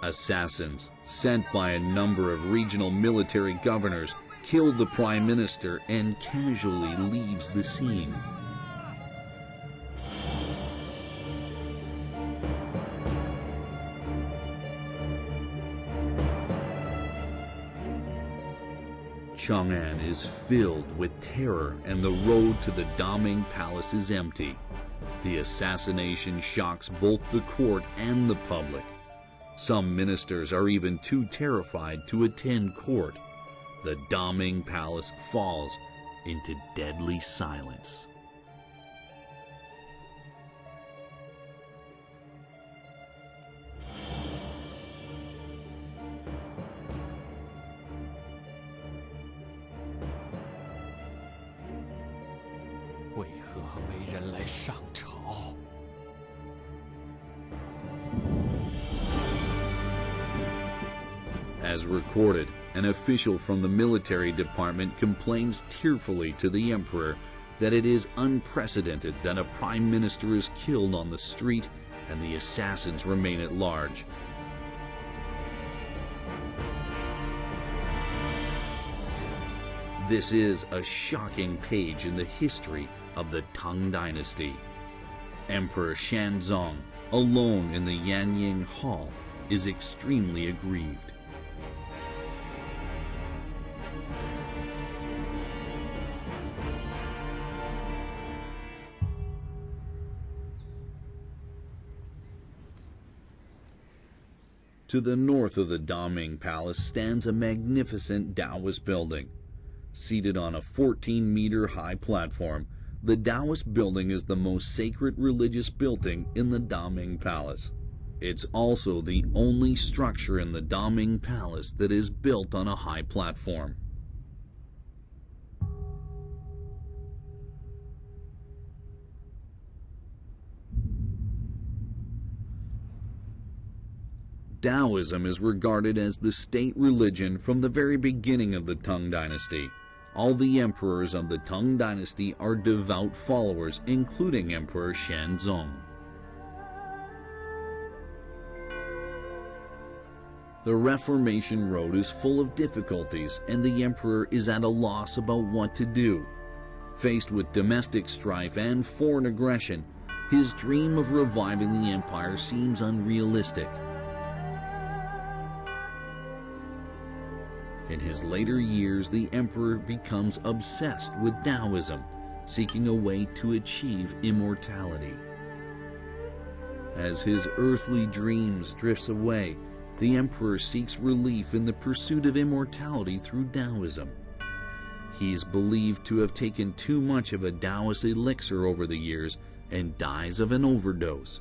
Assassins, sent by a number of regional military governors, kill the Prime Minister and casually leaves the scene. Chang'an is filled with terror and the road to the Daming Palace is empty. The assassination shocks both the court and the public. Some ministers are even too terrified to attend court. The Daming Palace falls into deadly silence. As recorded, an official from the military department complains tearfully to the emperor that it is unprecedented that a prime minister is killed on the street and the assassins remain at large. This is a shocking page in the history of the Tang Dynasty. Emperor Xuanzong, alone in the Yanying Hall, is extremely aggrieved. To the north of the Daming Palace stands a magnificent Taoist building. Seated on a 14-meter high platform, the Taoist building is the most sacred religious building in the Daming Palace. It's also the only structure in the Daming Palace that is built on a high platform. Taoism is regarded as the state religion from the very beginning of the Tang Dynasty. All the emperors of the Tang Dynasty are devout followers, including Emperor Xuanzong. The Reformation road is full of difficulties, and the emperor is at a loss about what to do. Faced with domestic strife and foreign aggression, his dream of reviving the empire seems unrealistic. In his later years, the emperor becomes obsessed with Taoism, seeking a way to achieve immortality. As his earthly dreams drifts away, the emperor seeks relief in the pursuit of immortality through Taoism. He is believed to have taken too much of a Taoist elixir over the years and dies of an overdose.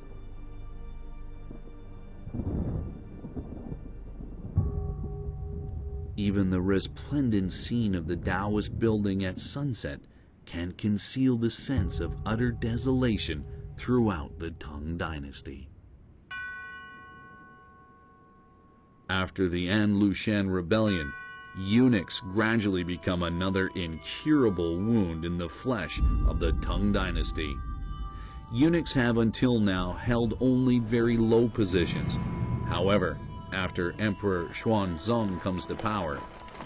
Even the resplendent scene of the Taoist building at sunset can conceal the sense of utter desolation throughout the Tang Dynasty. After the An Lushan rebellion, eunuchs gradually become another incurable wound in the flesh of the Tang Dynasty. Eunuchs have until now held only very low positions. However, after Emperor Xuanzong comes to power,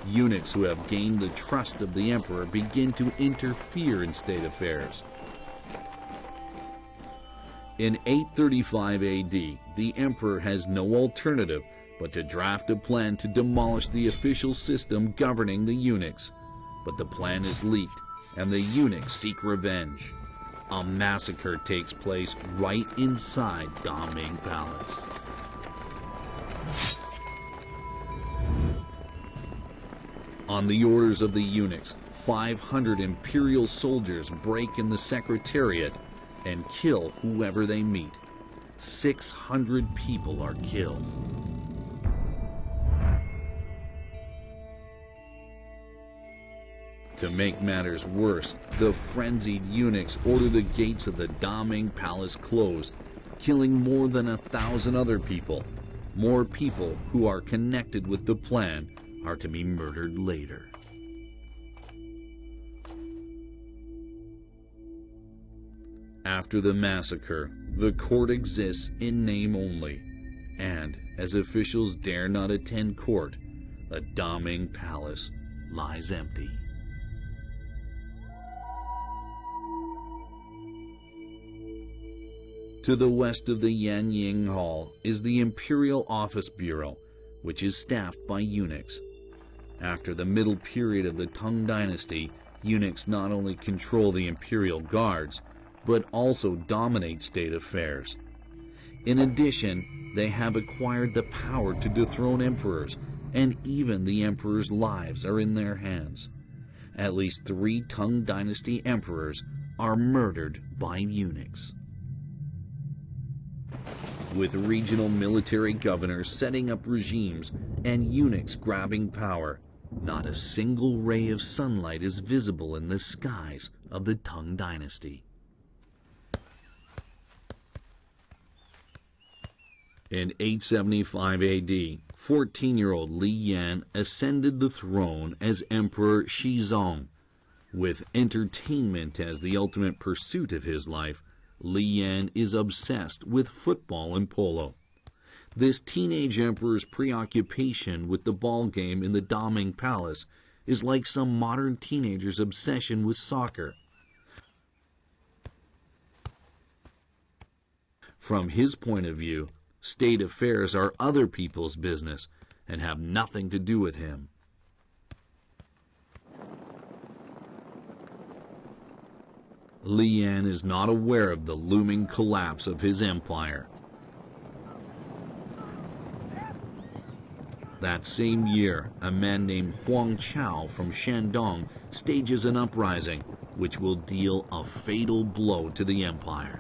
eunuchs who have gained the trust of the emperor begin to interfere in state affairs. In 835 AD, the emperor has no alternative but to draft a plan to demolish the official system governing the eunuchs. But the plan is leaked, and the eunuchs seek revenge. A massacre takes place right inside Daming Palace. On the orders of the eunuchs, 500 imperial soldiers break in the secretariat and kill whoever they meet. 600 people are killed. To make matters worse, the frenzied eunuchs order the gates of the Daming Palace closed, killing more than 1,000 other people. More people who are connected with the plan are to be murdered later. After the massacre, the court exists in name only, and as officials dare not attend court, the Daming Palace lies empty. To the west of the Yanying Hall is the Imperial Office Bureau, which is staffed by eunuchs. After the middle period of the Tang Dynasty, eunuchs not only control the imperial guards, but also dominate state affairs. In addition, they have acquired the power to dethrone emperors, and even the emperors' lives are in their hands. At least 3 Tang Dynasty emperors are murdered by eunuchs. With regional military governors setting up regimes and eunuchs grabbing power, not a single ray of sunlight is visible in the skies of the Tang Dynasty. In 875 AD, 14-year-old Li Yan ascended the throne as Emperor Shizong. With entertainment as the ultimate pursuit of his life, Li Yan is obsessed with football and polo. This teenage emperor's preoccupation with the ball game in the Daming Palace is like some modern teenager's obsession with soccer. From his point of view, state affairs are other people's business and have nothing to do with him. Li Yan is not aware of the looming collapse of his empire. That same year, a man named Huang Chao from Shandong stages an uprising, which will deal a fatal blow to the empire.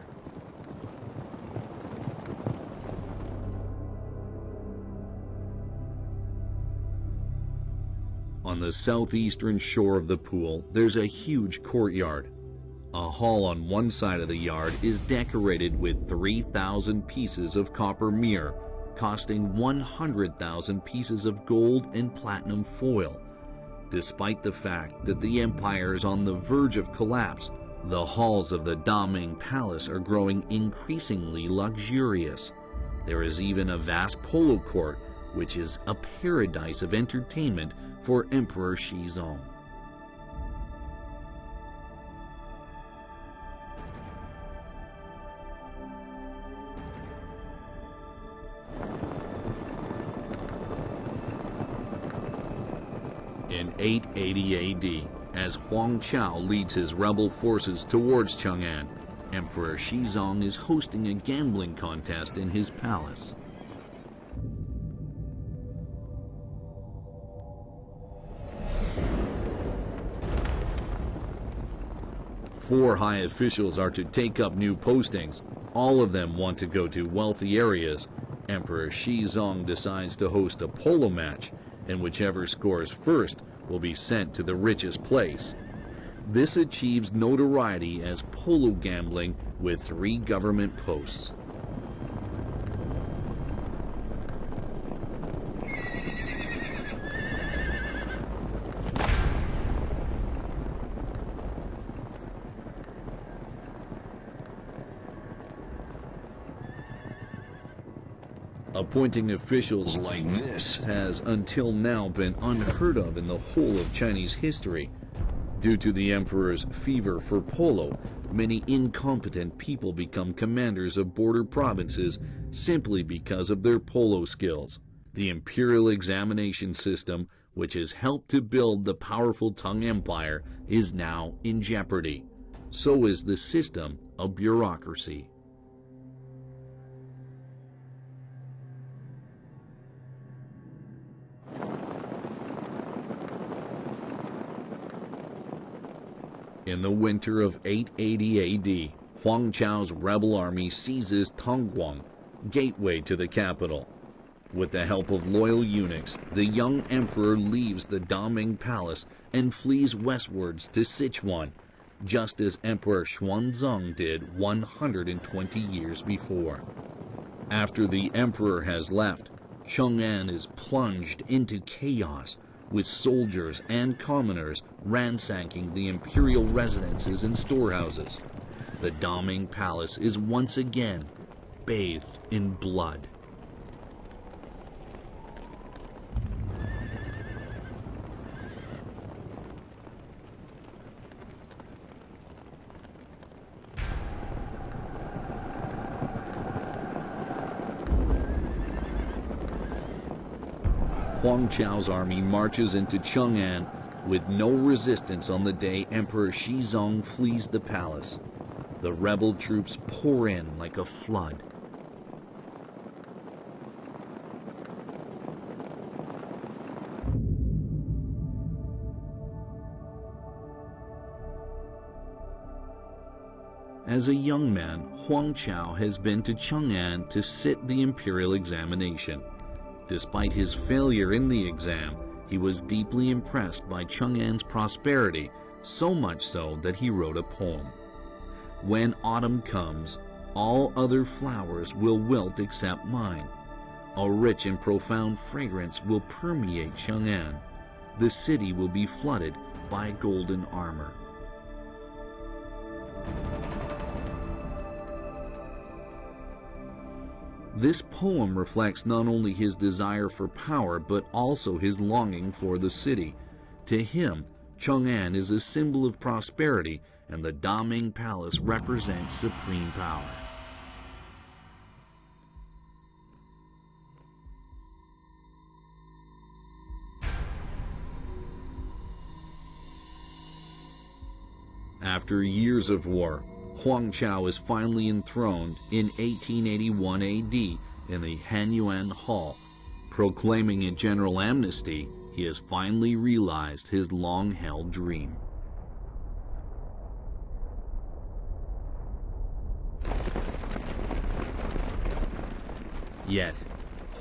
On the southeastern shore of the pool, there's a huge courtyard. A hall on one side of the yard is decorated with 3,000 pieces of copper mirror, costing 100,000 pieces of gold and platinum foil. Despite the fact that the empire is on the verge of collapse, the halls of the Daming Palace are growing increasingly luxurious. There is even a vast polo court, which is a paradise of entertainment for Emperor Shizong. 880 AD, as Huang Chao leads his rebel forces towards Chang'an, Emperor Shizong is hosting a gambling contest in his palace. Four high officials are to take up new postings. All of them want to go to wealthy areas. Emperor Shizong decides to host a polo match, and whichever scores first will be sent to the richest place. This achieves notoriety as polo gambling with 3 government posts. Appointing officials like this has until now been unheard of in the whole of Chinese history. Due to the emperor's fever for polo, many incompetent people become commanders of border provinces simply because of their polo skills. The imperial examination system, which has helped to build the powerful Tang Empire, is now in jeopardy. So is the system of bureaucracy. In the winter of 880 AD, Huang Chao's rebel army seizes Tongguang, gateway to the capital. With the help of loyal eunuchs, the young emperor leaves the Daming palace and flees westwards to Sichuan, just as Emperor Xuanzang did 120 years before. After the emperor has left, Chang'an is plunged into chaos, with soldiers and commoners ransacking the imperial residences and storehouses. The Daming palace is once again bathed in blood. Huang Chao's army marches into Chang'an with no resistance on the day Emperor Shizong flees the palace. The rebel troops pour in like a flood. As a young man, Huang Chao has been to Chang'an to sit the imperial examination. Despite his failure in the exam, he was deeply impressed by Chang'an's prosperity, so much so that he wrote a poem. When autumn comes, all other flowers will wilt except mine. A rich and profound fragrance will permeate Chang'an. The city will be flooded by golden armor. This poem reflects not only his desire for power, but also his longing for the city. To him, Chang'an is a symbol of prosperity, and the Daming Palace represents supreme power. After years of war, Huang Chao is finally enthroned in 1881 AD in the Hanyuan Hall. Proclaiming a general amnesty, he has finally realized his long-held dream. Yet,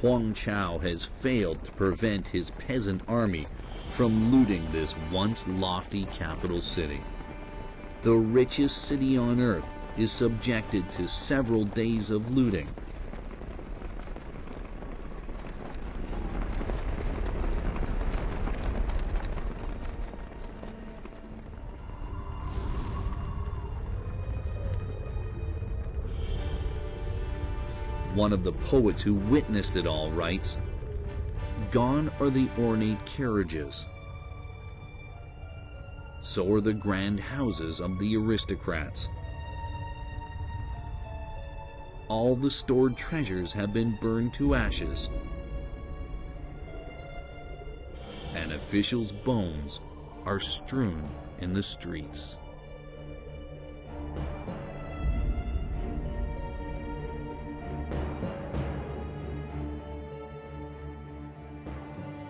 Huang Chao has failed to prevent his peasant army from looting this once lofty capital city. The richest city on earth is subjected to several days of looting. One of the poets who witnessed it all writes, "Gone are the ornate carriages. So are the grand houses of the aristocrats. All the stored treasures have been burned to ashes, and a officials' bones are strewn in the streets.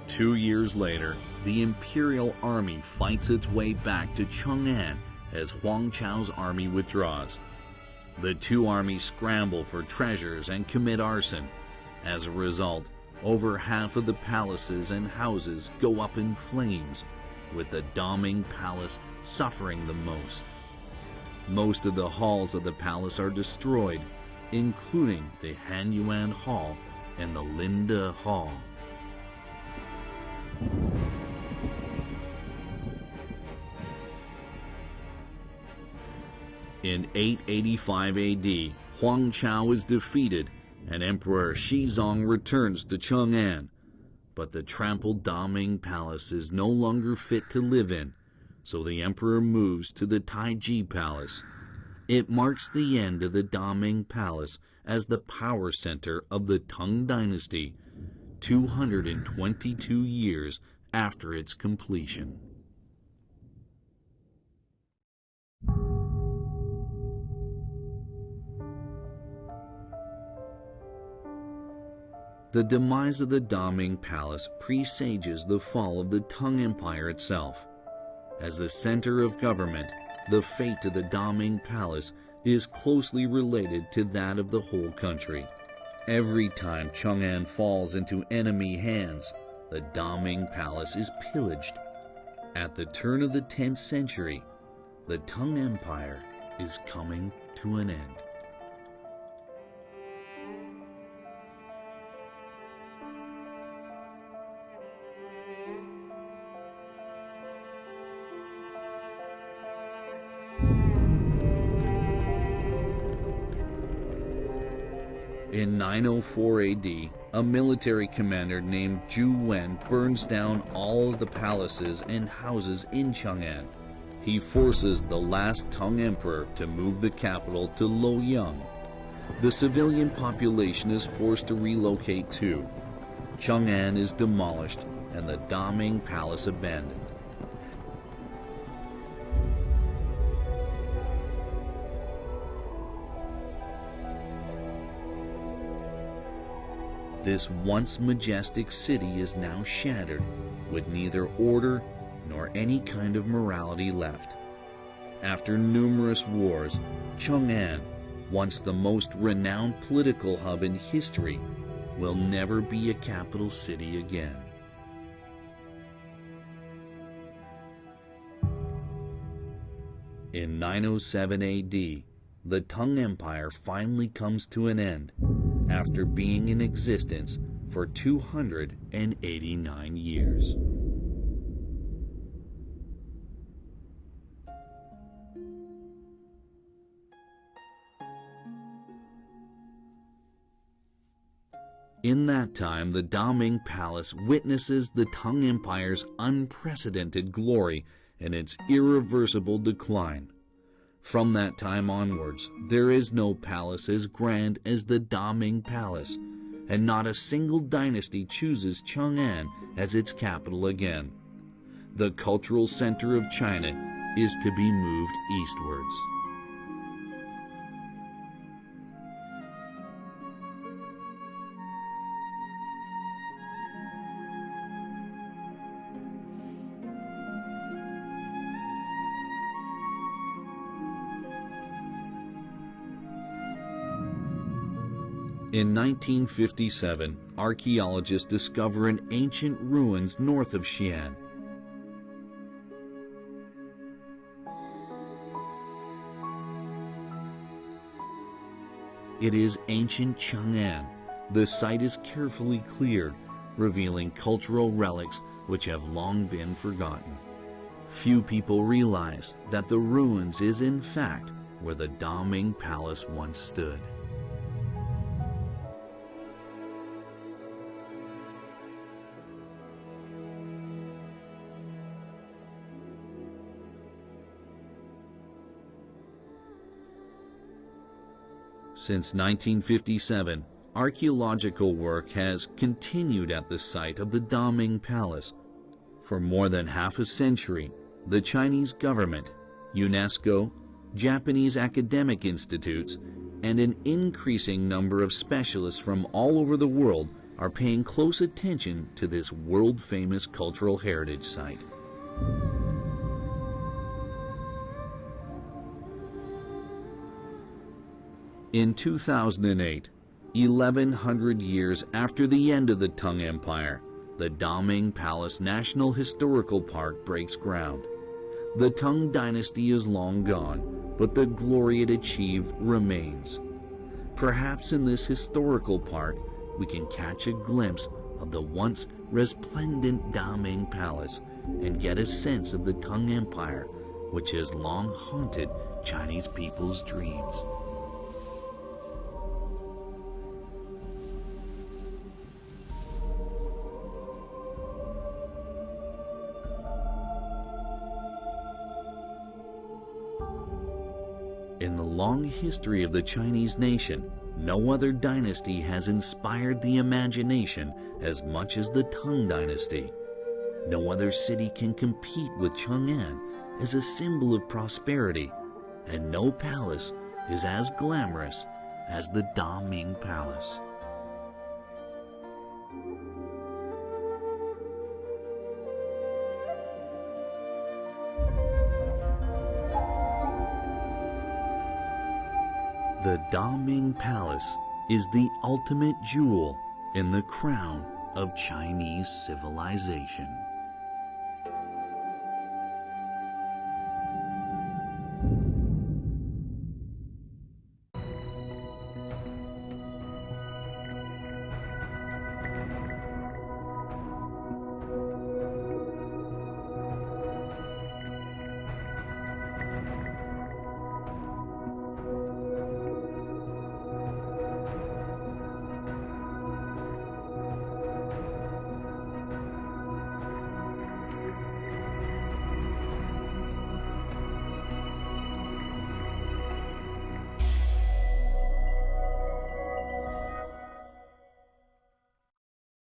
Two years later, the imperial army fights its way back to Chang'an as Huang Chao's army withdraws. The two armies scramble for treasures and commit arson. As a result, over half of the palaces and houses go up in flames, with the Daming Palace suffering the most. Most of the halls of the palace are destroyed, including the Hanyuan Hall and the Linda Hall. In 885 AD, Huang Chao is defeated and Emperor Shizong returns to Chang'an. But the trampled Daming Palace is no longer fit to live in, so the emperor moves to the Taiji Palace. It marks the end of the Daming Palace as the power center of the Tang Dynasty, 222 years after its completion. The demise of the Daming Palace presages the fall of the Tang Empire itself. As the center of government, the fate of the Daming Palace is closely related to that of the whole country. Every time Chang'an falls into enemy hands, the Daming Palace is pillaged. At the turn of the 10th century, the Tang Empire is coming to an end. In 904 AD, a military commander named Zhu Wen burns down all of the palaces and houses in Chang'an. He forces the last Tang emperor to move the capital to Luoyang. The civilian population is forced to relocate too. Chang'an is demolished and the Daming Palace abandoned. This once majestic city is now shattered, with neither order nor any kind of morality left. After numerous wars, Chang'an, once the most renowned political hub in history, will never be a capital city again. In 907 AD, the Tang Empire finally comes to an end, after being in existence for 289 years. In that time, the Daming Palace witnesses the Tang Empire's unprecedented glory and its irreversible decline. From that time onwards, there is no palace as grand as the Daming Palace, and not a single dynasty chooses Chang'an as its capital again. The cultural center of China is to be moved eastwards. In 1957, archaeologists discover an ancient ruins north of Xi'an. It is ancient Chang'an. The site is carefully cleared, revealing cultural relics which have long been forgotten. Few people realize that the ruins is in fact where the Daming Palace once stood. Since 1957, archaeological work has continued at the site of the Daming Palace. For more than half a century, the Chinese government, UNESCO, Japanese academic institutes, and an increasing number of specialists from all over the world are paying close attention to this world-famous cultural heritage site. In 2008, 1100 years after the end of the Tang Empire, the Daming Palace National Historical Park breaks ground. The Tang Dynasty is long gone, but the glory it achieved remains. Perhaps in this historical park, we can catch a glimpse of the once resplendent Daming Palace and get a sense of the Tang Empire, which has long haunted Chinese people's dreams. In the long history of the Chinese nation, no other dynasty has inspired the imagination as much as the Tang Dynasty. No other city can compete with Chang'an as a symbol of prosperity, and no palace is as glamorous as the Daming Palace. The Daming Palace is the ultimate jewel in the crown of Chinese civilization.